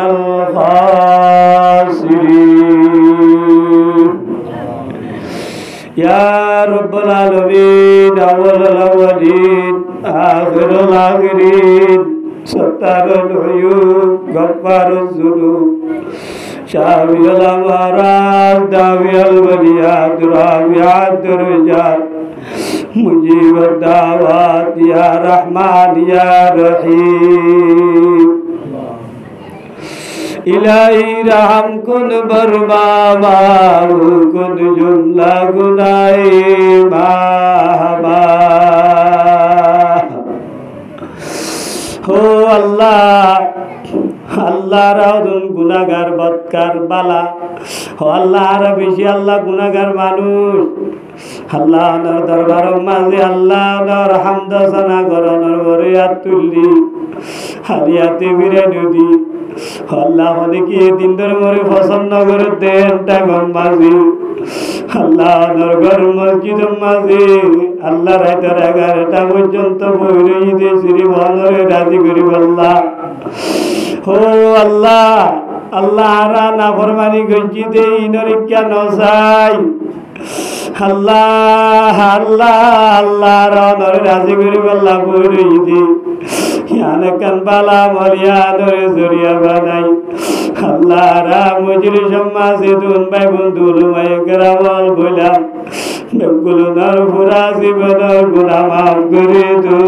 الخاسرين يا رب العالمين أول الأولين آخر الآخرين ستار العيوب غفار الذنوب شافي الأمراض دافي البليات رافع الدرجات مجيب الدعوات يا رحمن يا رحيم إلهي رحم کن بر بابا کن جملہ گناہی بابا ہو اللہ আল্লাহ রাউদুন গুনাহগার বদকার বালা ও আল্লাহ আর বেশি আল্লাহ গুনাহগার মানুষ আল্লাহ নর দরবার মাঝে আল্লাহ নর হামদ সানা করনর বরিয়াত তুললি হারিয়াতে বিরে নদী আল্লাহ অনেকে দিন ধরে মরে পছন্দ করে দেন টাগম মাঝে আল্লাহ নর ঘর মসজিদ মাঝে আল্লাহ রাতের 11টা পর্যন্ত বইরে ঈদে শ্রী বনরে রাজি করি আল্লাহ ও আল্লাহ আল্লাহ আরা না ফরমানি গঞ্জি দে ইনরিকা নসাই আল্লাহ আল্লাহ আল্লাহ রনরে রাজি করি আল্লাহ বইরে ঈদে ইয়ানে কান বালা মরিয়া নরে জরিয়া বানাই আল্লাহ রা মজরি সমাজে দুন ভাই বন্ধু লুমাই গ্রামল বললাম বেগুলো নর পুরা জীবনের গুনাহ মাফ করে দো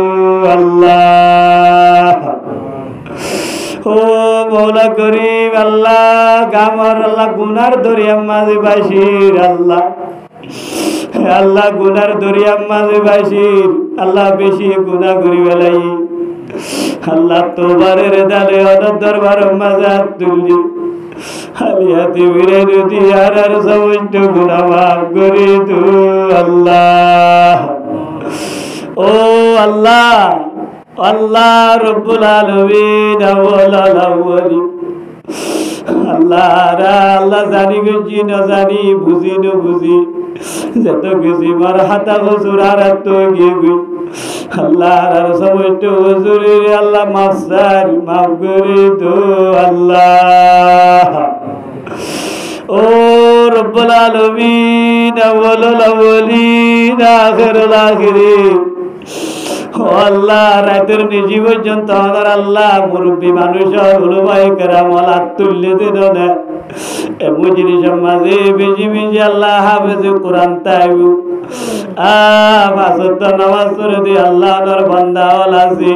আল্লাহ ও মৌলা করিম আল্লাহ গামর আল্লাহ গুনার দরিয়া মাঝে বাসির আল্লাহ আল্লাহ গুনার দরিয়া মাঝে বাসির আল্লাহ বেশি গুনাহ করি বেলাই আল্লাহ তোবারের দালে অনর দরবার মাঝে হাত তুললি হালিয়াতে বিরে নদী আর সমস্ত গুনাহ মাফ করে দো আল্লাহ ও আল্লাহ আল্লাহ রব্বুল আলামিন আউয়াল আউয়ালিন আল্লাহ রা আল্লাহ জানি গজি না জানি বুঝি না বুঝি যত কিছু মার হাতা হুজুর আর তো গিয়ে গই আল্লাহ আর সমস্ত হুজুরের আল্লাহ মাফসার মাফ করে দো আল্লাহ ও রব্বুল আলামিন আউয়াল আউয়ালিন আখিরুল আখিরিন ও আল্লাহ রাতের নিজি পর্যন্ত আমার আল্লাহ মুরব্বী মানুষ উলমায়ে কেরাম আল্লাহ তুল্লে দিন না এমন জিনিসের মাঝে বেশি বেশি আল্লাহ হাফেজে কোরআন তাইবু পাঁচত্ব নামাজ পড়ে দিয়ে আল্লাহ আমার বান্দা হল আছে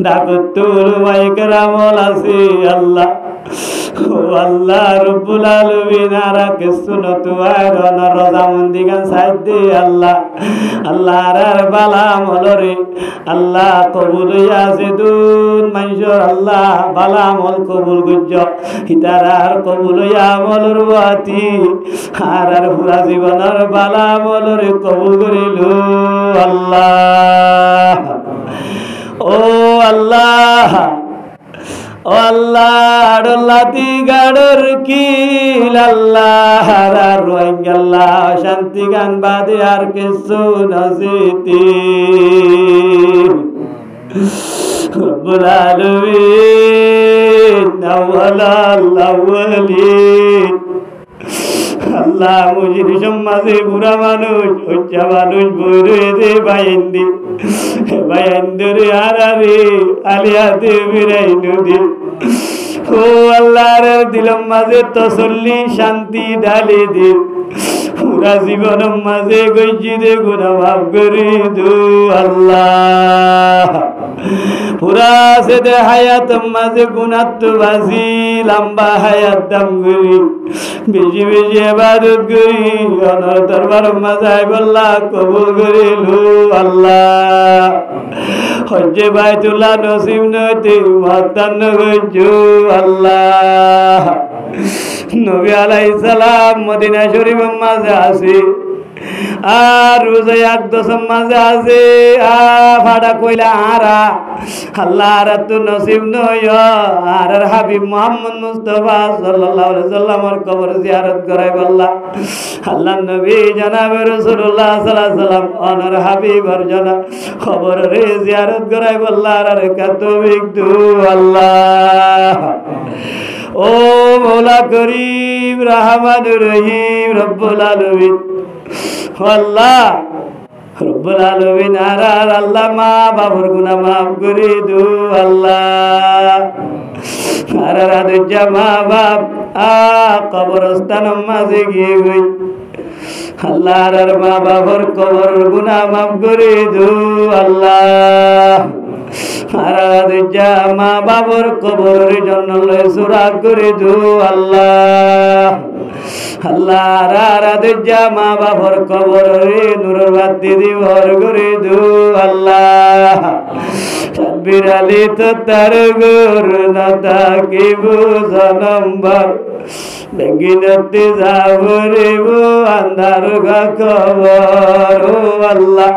ডাকত উলমায়ে কেরাম হল আছে আল্লাহ ও আল্লাহ রব্বুল আলামিন আরা কিসুনত আয়রন রজামন্দি গান সাইদে আল্লাহ আল্লাহ আর বালা মলরে আল্লাহ কবুল ইয়াছে দুন মানুষের আল্লাহ বালা আমল কবুল গজ্জ হিতারার কবুল ইয়া আমলর বাতি আর পুরা জীবনের বালা আমলরে কবুল করিল আল্লাহ ও আল্লাহ ও আল্লাহ আড়লাতি গাড়র কিল আল্লাহ আর রোহিঙ্গাল্লাহ শান্তি গান বাদে আর কিছু নজিতি রব্বুল আলামিন আউয়ালাল আউয়ালিন আল্লাহ মুজির সমাজে বুড়া মানুষ হচ্ছা মানুষ বই রয়েছে বাইন্দি আরে আলিয়াতে বিরাই নদী ও আল্লাহর দিলম মাঝে তসল্লি শান্তি ঢালি দে পুরা জীবন মাঝে গইছি দে গুনাহ মাফ করে দু আল্লাহ পুরা সেদে হায়াত মাঝে গুনাহ তো বাজি লম্বা হায়াত দাম করি বেশি বেশি ইবাদত করি অনর দরবার মাঝে আল্লাহ কবুল করে লো আল্লাহ হজ্জে বাইতুল্লাহ নসিব নতে মাতান্ন গজু আল্লাহ নবী আলাইহিস সালাম মদিনা শরীফের মাঝে আছে আর রোজা এক দশম মাঝে আছে ফাটা কইলা আরা আল্লাহ আর তো নসিব নয় আর হাবিব মুহাম্মদ মুস্তাফা সাল্লাল্লাহু আলাইহি সাল্লামের কবর জিয়ারত করাই বললা আল্লাহ নবী জনাবে রাসূলুল্লাহ সাল্লাল্লাহু আলাইহি সাল্লাম অনর হাবিবর জনা কবর রে জিয়ারত করাই বললা আর কত বিদু আল্লাহ ও মৌলা করিম রহমানুর রহিম রব্বুল আলামিন আল্লাহ রব্বুল আলামিন আর আল্লাহ মা বাবার গুনাহ মাফ করে দু আল্লাহ আর আদুজা মা বাপ কবরস্থান মাঝে গিয়ে গই আল্লাহ আর মা বাবার কবর গুনাহ মাফ করে দু আল্লাহ আর আদুজা মা বাবার কবরের জন্য সুরা করে দু আল্লাহ আল্লাহ আদুজা মা বাবার কবরে নূরের বাতি দিবর করে দু আল্লাহ সাব্বির আলী তো তার গুর না থাকিব জনম্বর বেগিনতে যাবরে ও আন্ধার খবর ও আল্লাহ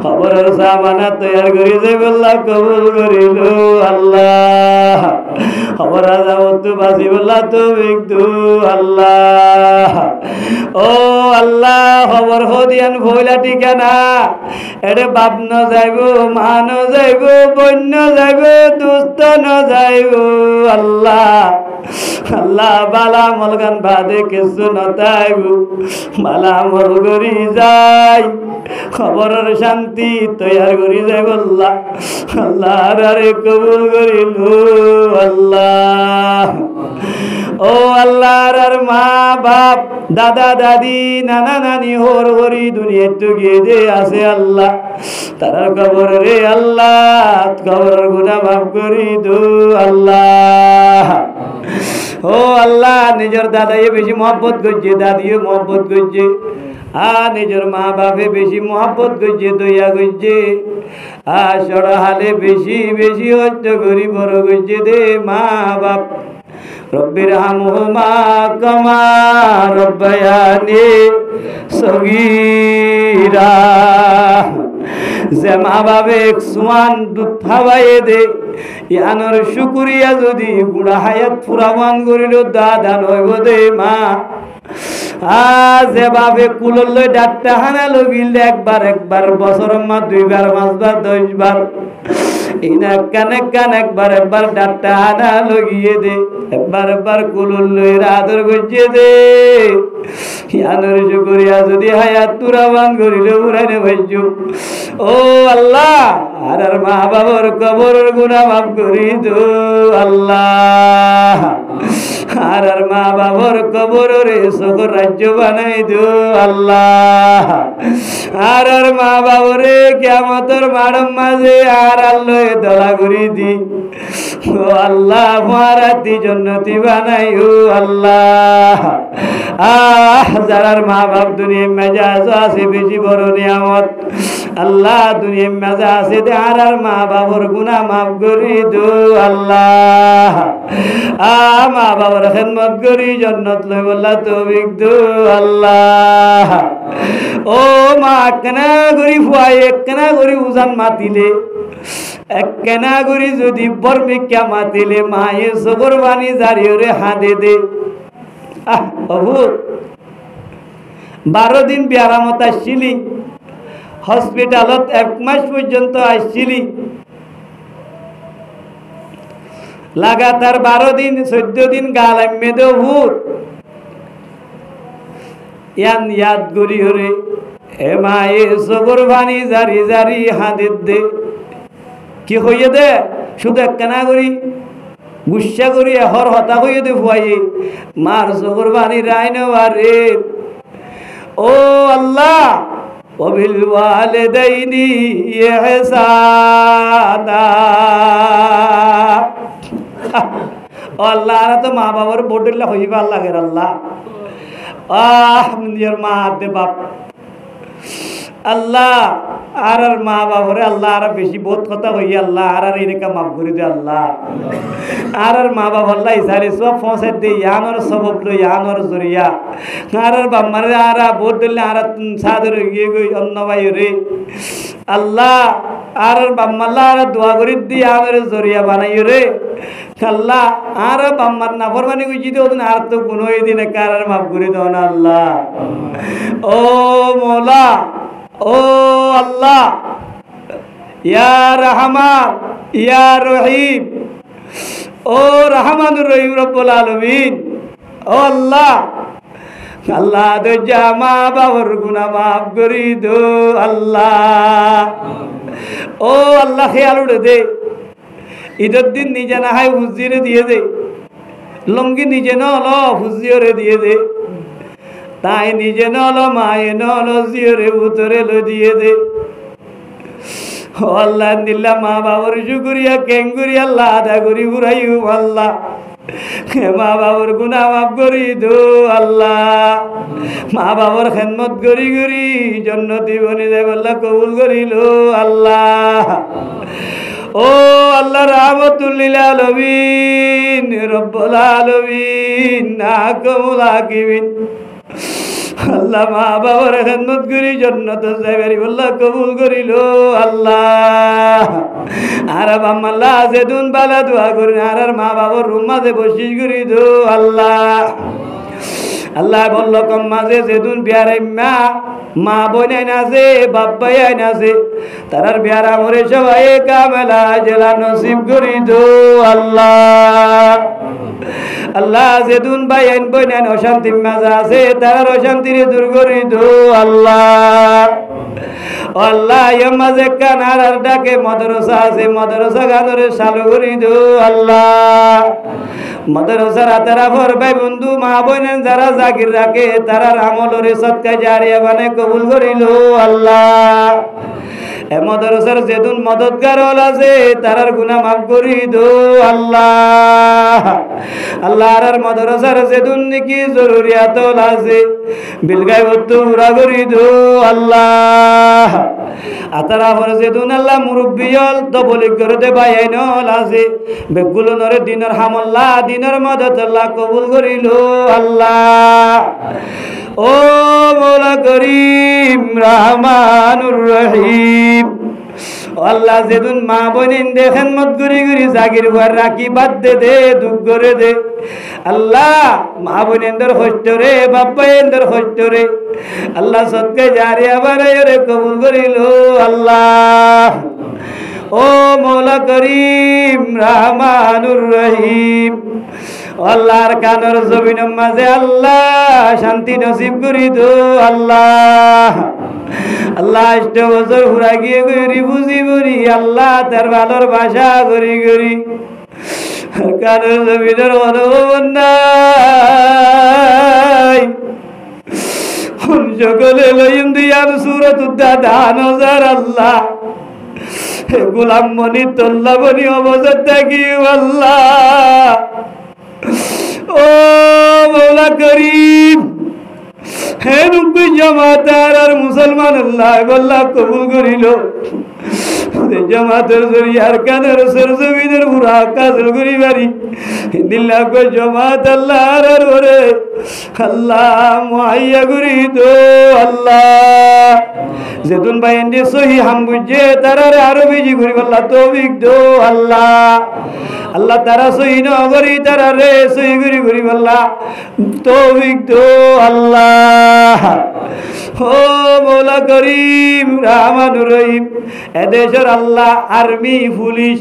খবরের সামানা তৈয়ার করি যে বল্লাহ কবুল করিল আল্লাহ খবর আজামত বাসি বল্লাহ তো বিকদু আল্লাহ ও আল্লাহ খবর হদিয়ান ভইলা ঠিকানা এরে বাপ ন যাইব মা ন যাইব বন্য যাইব দুস্থ ন যাইব আল্লাহ আল্লাহ বালা মলগান বাদে কিছু নতাইব বালা মল করি যাই খবরের শান্তি তৈয়ার করি যাই বললা আল্লাহ রে কবুল করিল আল্লাহ ও আল্লাহর আর মা বাপ দাদা দাদি নানা নানি হর হরি দুনিয়া তো গিয়ে দে আছে আল্লাহ তার কবর রে আল্লাহ কবরের গুনাহ মাফ করি দো আল্লাহ ও আল্লাহ নিজের দাদাইয়ে বেশি মহব্বত করছে দাদিও মহব্বত করছে আর নিজের মা বাপে বেশি মহব্বত করছে দইয়া করছে আর সড়া হালে বেশি বেশি হচ্ছে গরিব বড় করছে দে মা বাপ রব্বির হামহুমা কামা রব্বায়ানি সগীরা যে মা বাবে সুয়ান দুধ খাওয়াইয়ে দে ইয়ানোর শুকুরিয়া যদি বুড়া হায়াত ফুরাবান করিল দাদা নইব দে মা যে বাপে কুলল ডাক্তা হানা লগিল একবার বছর মা 2 বার 5 বার 10 বার ইনা একবার ডাক্তা হানা লগিয়ে দে একবার কুলল আদর গজিয়ে দে ইয়ানোর শুকুরিয়া যদি হায়াত ফুরাবান করিল উড়াইনে ভাইজু ও আল্লাহ আর মা বাবার কবরের গুনাহ মাফ করে দো আল্লাহ আর মা বাবার কবরের সুখর রাজ্য বানাই দো আল্লাহ আর মা বাবরে কিয়ামতের মাঠের মাঝে আর আল্লাহ দলা করে দি ও আল্লাহ মারাতি জান্নাতি বানাই ও আল্লাহ যারার মা বাপ দুনিয়া মেজাজ আছে বেশি বড় নিয়ামত আল্লাহ দুনিয়া মেজাজ আছে আর মা বাবার গুনাহ মাফ করে দো আল্লাহ মা বাবার খেদমত করি জান্নাত লই বল্লা তৌফিক দো আল্লাহ ও মা কেনা করি ফুয়াই কেনা করি উজান মাতিলে একনা করি যদি বর্মিকা মাতিলে মায়ে সগর বাণী জারিয়রে হাদে দে অভূত 12 দিন বিয়ারামত আসছিলি হসপিটালত 1 মাস পর্যন্ত আসছিলি লাগাতার 12 দিন 14 দিন গালাম মেদে ভূত ইয়ান ইয়াদ গরি হরে এ মায়ে সগর ভানি জারি জারি হাদিদ দে কি হইয়ে দে শুধু একখানা করি গুসা করি হর হতা হইয়ে দে ফুয়াই মার সগর ভানি রাইনবারে ও আল্লাহ ওবিল ওয়ালিদাইনি ইহসানা আল্লাহ আর তো মা বাবার বডলে হইবা লাগে আল্লাহ নিজের মা দে বাপ আল্লাহ আর মা বাবারে আল্লাহ আর বেশি বোধ কথা হই আল্লাহ আর এরকম মাফ করে দে আল্লাহ আর মা বাবা আল্লাহ ইসারে সব পৌঁছে দে ইয়ানোর সবব লো ইয়ানোর জরিয়া আর বাম্মারে আর বোধ দিলে আর সাদর গিয়ে গই অন্য ভাই রে আল্লাহ আর বাম্মাল্লাহ আর দোয়া করি দি আমার জরিয়া বানাই রে আল্লাহ আর বাম্মার নাফরমানি কইছি তো আর তো কোনো দিন কার মাফ করে দাও না আল্লাহ ও মওলা ও আল্লাহ ইয়া রহমান ইয়া রহিম ও রহমানুর রহিম রব্বুল আলামিন ও আল্লাহ আল্লাহ দে জামা বাবার গুনাহ মাফ করি দো আল্লাহ ও আল্লাহ খেয়াল উড়ে দে ঈদের দিন নিজে না হয় হুজিরে দিয়ে দে লঙ্গি নিজে নল হুজিরে দিয়ে দে তাই নিজে নল মায়ে নল জিয়রে উতরে লো দিয়ে দে আল্লাহ দিল্লা মা বাবার শুকরিয়া কেঙ্গুরি আল্লাহ আদা করি ঘুরাইও আল্লাহ মা বাবার গুনাহ মাফ করি দো আল্লাহ মা বাবার খেদমত করি করি জান্নাতি বনি দেব আল্লাহ কবুল করিল আল্লাহ ও আল্লাহ রাহমাতুল লিল আলামিন রব্বুল আলামিন আহকামুল হাকিমিন আল্লাহ মা বাবার খেদমত করি জান্নাত যাইবারি আল্লাহ কবুল করিল আল্লাহ আর বাম্মাল্লাহ যেদুন বালা দোয়া করি আর মা বাবার রুম মাঝে বসিস করি দো আল্লাহ আল্লাহ বলল কম মাঝে যেদুন বিয়ারে মা বোন আছে বাপ্পাই আছে তারার বিয়ার আমরে সবাই কামেলা জেলা নসিব করি দো আল্লাহ আল্লাহ যেদুন ভাই আইন বোন অশান্তি মাঝে আছে তারার অশান্তির দূর করি দো আল্লাহ আল্লাহ মাঝে কানার ডাকে মাদ্রাসা আছে মাদ্রাসা গানরে চালু করি দো আল্লাহ মাদ্রাসার তারা ভর ভাই বন্ধু মা বোন যারা জাকির রাখে তারার আমলরে সৎকা জারিয়া বানে কবুল করিল আল্লাহ এ মাদ্রাসার যেদুন মদতগার আছে তারার গুনাহ মাফ করি দো আল্লাহ আল্লাহ আর মাদ্রাসার যেদুন নাকি জরুরিয়াত আছে বিলগাই বত্তু পুরা করি দো আল্লাহ আতারা ভর যেদুন আল্লাহ মুরব্বিয়ল তো বলি করে দে বাইন আছে বেগুলো নরে দিনের হামল্লা দিনের মদত আল্লাহ কবুল করিল আল্লাহ ও মওলা করিম রহমানুর রহিম আল্লাহ যেদুন মা বোনিন দেখেন মত গুরি গুরি জাগির ঘর রাখি বাদ দে দে দুঃখ করে দে আল্লাহ মা বোনেন্দর কষ্ট রে বাপ্পা এন্দর কষ্ট রে আল্লাহ সৎকে জারিয়া বানাই রে কবুল করিল আল্লাহ ও মওলা করিম রহমানুর রহিম আল্লাহর কানর জমিনের মাঝে আল্লাহ শান্তি নসিব করি দো আল্লাহ আল্লাহ 8 বছর ঘুরা গিয়ে গরি বুঝি বুঝি আল্লাহ তার ভালোর ভাষা করি করি কানর জমিনের অনুভব নাই সকলে লইম দিয়ার সুরত দান আল্লাহ গোলাম মনি তোল্লা বনি অবসর থাকি আল্লাহ ও মওলা করিম হে রুবি জামাতার আর মুসলমান আল্লাহ আল্লাহ কবুল করিল জামাতের জরিয়ার কানের সরজমিনের পুরা কাজল করি বাড়ি দিল্লা কো জামাত আল্লাহ আর ওরে আল্লাহ মুআইয়া করি দো আল্লাহ যেদুন ভাই এন্ডি সহি হাম বুঝে তারারে আরো বেশি করি আল্লাহ তৌফিক দো আল্লাহ আল্লাহ তারা সহি ন করি তারারে সহি করি আল্লাহ তৌফিক দো আল্লাহ ও মৌলা করিম রহমানুর রহিম এদেশের আল্লাহ আর্মি পুলিশ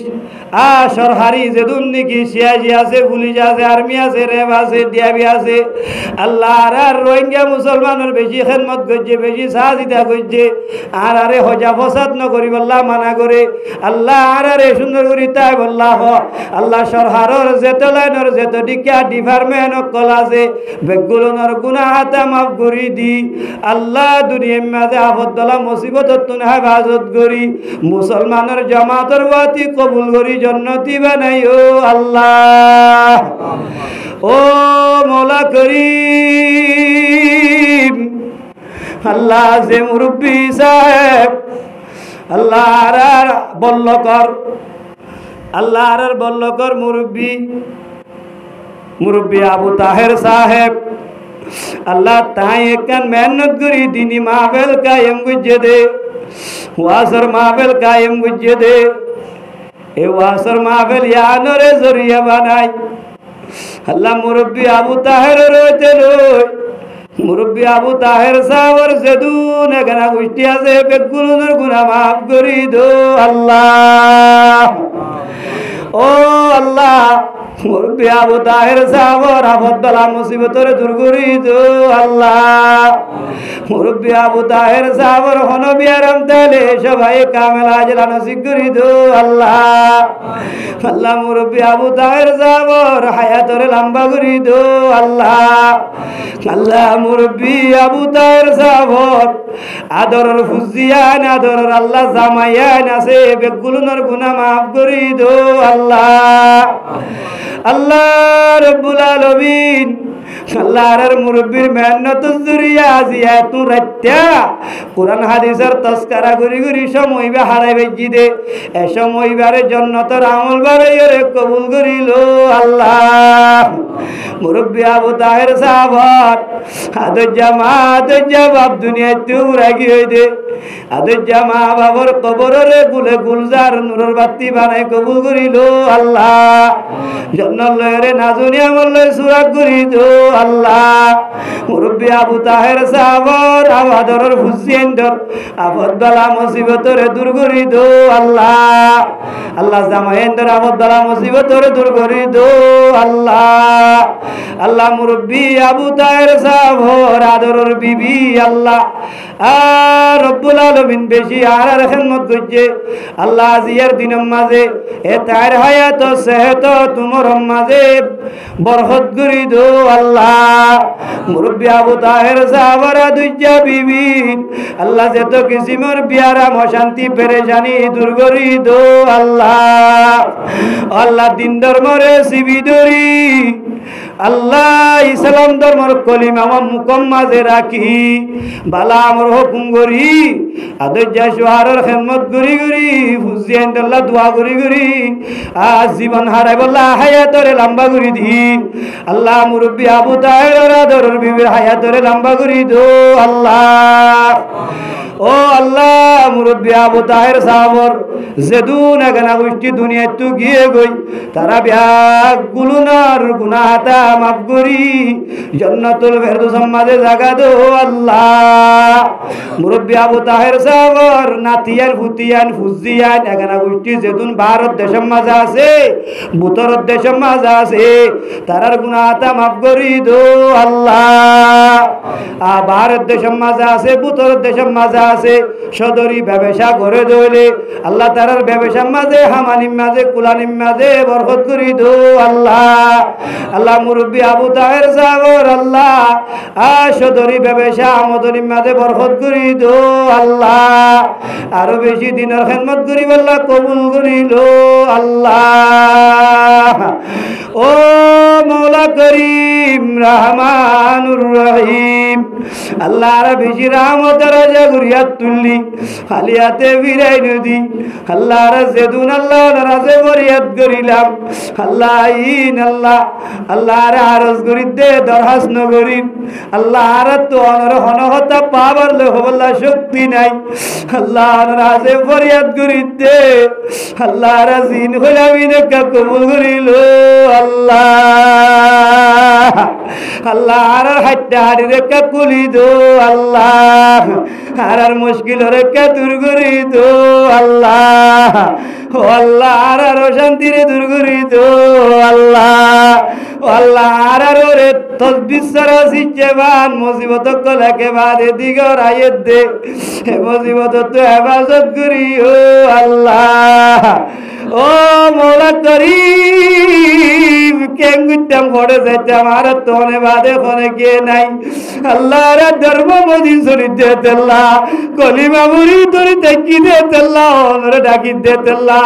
সরকারি যেদুন নাকি সিআইজি আছে পুলিশ আছে আর্মি আছে র্যাব আছে ডিআবি আছে আল্লাহ আর রোহিঙ্গা মুসলমানের বেশি খেদমত করছে বেশি সাহায্যতা করছে আর আরে হজা ফসাদ নকরি বল্লা মানা করে আল্লাহ আর আরে সুন্দর করি তাই বল্লা আল্লাহ সরকারের যেত লাইনের যেত দিকা ডিপার্টমেন্ট কল আছে বেগুলোর গুনাহ হাতা মাফ করি দি আল্লাহ দুনিয়ার মাঝে আবদলা মুসিবত তুনে হেফাজত করি মুসলমানের জামাতের ওয়াতি কবুল করি জন্নতি বানাই ও আল্লাহ ও মৌলা করিম আল্লাহ যে মুরব্বী সাহেব আল্লাহ আর বল্লকর আল্লাহ আর বল্লকর মুরব্বী আবু তাহের সাহেব আল্লাহ তাই একখান মেহনত করি দিনী মাহফিল কায়েম গুজে দে ওয়াসর মাহফিল কায়েম গুজে দে এ ওয়াসর মাহফিল ইয়ানরে জরিয়া বানাই আল্লাহ মুরব্বী আবু তাহের রইতে রই মুরব্বী আবু তাহের সাহর যেদুন এখানে গোষ্ঠী আছে বেগুলোর গুনাহ মাফ করি দো আল্লাহ ও আল্লাহ মুরব্বী আবু তাহের সাহর আবদলা মুসিবতরে দূর করি দো আল্লাহ মুরব্বী আবু তাহের সাহর হনবি আরাম তালে সবাই কামেল আজলা নসিব করি দো আল্লাহ আল্লাহ মুরব্বী আবু তাহের সাহর হায়াতরে লম্বা করি দো আল্লাহ আল্লাহ মুরব্বী আবু তাহের সাহর আদরের ফুজিয়ান আদরের আল্লাহ জামাইয়ান আছে বেগুলোর গুনাহ মাফ করি দো আল্লাহ আল্লাহ রব্বুল আলামিন আল্লাহর মুরব্বির মেহনত জুরিয়া আজিয়া তু রাত্যা কুরআন হাদিসের তসকারা করি করি সময়বে হারাই বেজি দে এ সময়বারে জান্নাতের আমল বাড়াইরে কবুল করিল আল্লাহ মুরব্বি আবু তাহের সাহাব আদর জামাত জবাব দুনিয়া তু রাগি হই দে আদর জামা বাবর কবরের গুলে গুলজার নূরের বাতি বানাই কবুল করিল আল্লাহ জান্নাত লয়রে নাজুনি আমল লয় সুরাগ করি দো আল্লাহ মুরব্বী আবু তাহের সাহাবর আবাদরের হুসেনদর আবদলা মুসিবতরে দূর করি দো আল্লাহ আল্লাহ জামাইন্দর আবদলা মুসিবতরে দূর করি দো আল্লাহ আল্লাহ মুরব্বী আবু তাহের সাহাবর আদরের বিবি আল্লাহ আর রব্বুল আলামিন বেশি আর খেদমত করছে আল্লাহ জিয়ার দিনের মাঝে এ তার হায়াত সেহত তোমার মাঝে বরকত করি দো আল্লাহ মুরব্বী আবু তাহের সাহাবার দুইটা বিবি আল্লাহ যত কিসিমের বিয়ারাম অশান্তি পেরেশানি দূর করি দো আল্লাহ আল্লাহ দিন ধর্মরে সিবি ধরি আল্লাহ ইসলাম ধর্মর কলিমা আমার মুখম মাঝে রাখি বালা আমার হুকুম করি আদর্যা সোহারের খেদমত করি করি হুসেন আল্লাহ দোয়া করি করি আজ জীবন হারাই বললা হায়াতরে লম্বা করি দি আল্লাহ মুরব্বী আবু তাহের আদরের বিবির হায়াতরে লম্বা করি দো আল্লাহ ও আল্লাহ মুরব্বী আবু তাহের সাহাবর যেদুন এখানে গোষ্ঠী দুনিয়া তু গিয়ে গই তারা ব্যাগ গুলুনার গুনাহাতা মাফ করি জান্নাতুল ফেরদৌসের মাঝে জায়গা দো আল্লাহ মুরব্বী আবু তাহের সাহাবর নাতিয়ান ফুতিয়ান ফুজিয়ান এখানে গোষ্ঠী যেদুন ভারত দেশের মাঝে আছে বুতরত দেশের মাঝে আছে তারার গুনাহাতা মাফ করি দো আল্লাহ ভারত দেশের মাঝে আছে বুতরত দেশের মাঝে আছে সদরি ব্যবসা করে দইলে আল্লাহ তারার ব্যবসার মাঝে হামানির মাঝে কুলানির মাঝে বরকত করি দো আল্লাহ আল্লাহ মুরব্বী আবু তাহের সাগর আল্লাহ সদরি ব্যবসা আমদনির মাঝে বরকত করি দো আল্লাহ আরো বেশি দিনের খেদমত করি আল্লাহ কবুল করিল আল্লাহ ও মৌলা করিম রহমানুর রহিম আল্লাহ আর বেশি রহমতের রাজা গুরিয়াত তুললি খালিয়াতে বিরাই নদী আল্লাহ আর যেদুন আল্লাহ রাজে বরিয়াত করিলাম আল্লাহ ইন আল্লাহ আল্লাহ আল্লাহর আরজ করি দে দরহাস নগরী আল্লাহ আর তো অনর হনহতা পাবার লোহবল্লা শক্তি নাই আল্লাহ রাজে ফরিয়াদ করি দে আল্লাহ রাজিন হইলামি কা কবুল করিল আল্লাহ আল্লাহ আর হাইটা হাড়ি রেখা কুলি দো আল্লাহ আর মুশকিল রেখা দূর করি দো আল্লাহ ও আল্লাহ আর শান্তিরে দূর করি দো আল্লাহ ও আল্লাহ আর রে তসবিহ সারা সিজবান মুসিবত কলাকে বাদে দিগর আয়েত দে হে মুসিবত তো হেফাজত করি ও আল্লাহ ও মৌলা করিম কেঙ্গুটাম পড়ে যাইতাম আর তোনে বাদে কোনে কে নাই আল্লাহর ধর্ম মদিন শরীফ দে তেল্লা কলিমা মুড়ি ধরি দেখি দে তেল্লা ওনরে ডাকি দে তেল্লা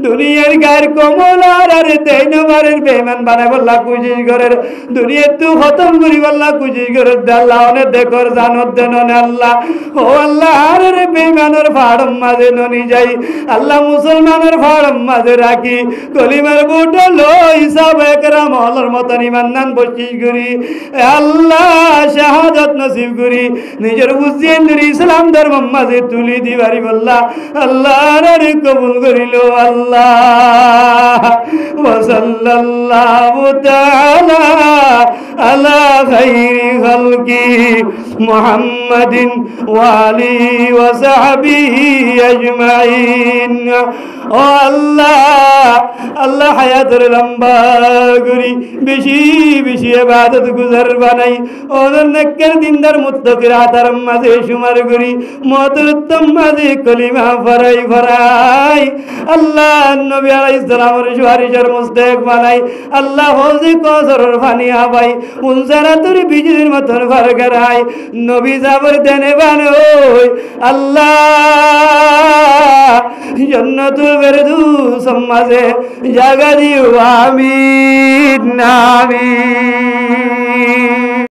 দুনিয়ার গায়ের কমলার আরে তেইনবারের বেমান বানাই বললা কুজিস ঘরের দুনিয়া তু খতম করি বললা কুজিস ঘরের দেল্লা অনে দেখর জানত দেন আল্লাহ ও আল্লাহ আরে বেমানের ফাড়ম মাঝে ননি যাই আল্লাহ মুসলমানের ফাড়ম মাঝে রাখি কলিমার বুটো লো হিসাব একরাম হলর মতন ইমানদান বসিস করি আল্লাহ শাহাদাত নসিব করি নিজের বুঝিয়ে ইসলাম ধর্ম মাঝে তুলি দিবারি বললা আল্লাহ রে কবুল করিল আল্লাহ ওয়া সাল্লাল্লাহু তাআলা আলা খাইরি খালকি মুহাম্মাদিন ওয়া আলিহি ওয়া সাহবিহি আজমাইন ও আল্লাহ আল্লাহ হায়াতের লম্বা করি বেশি বেশি ইবাদত গুজার বানাই ওদের নেকের দিনদার মুত্তাকির হাতার মাঝে শুমার করি মতের উত্তম মাঝে কলিমা ফরাই ফরাই আল্লাহ নবী আলাইহিস সালামের সুয়ারিশের মুস্তাক বানাই আল্লাহ হজি কসরের পানি আবাই উনজারাতুর বিজলির মতন ফারগারাই নবী জাবর দেনে বানোই আল্লাহ জান্নাতুল ফেরদৌস মাঝে জায়গা দিও আমিন আমিন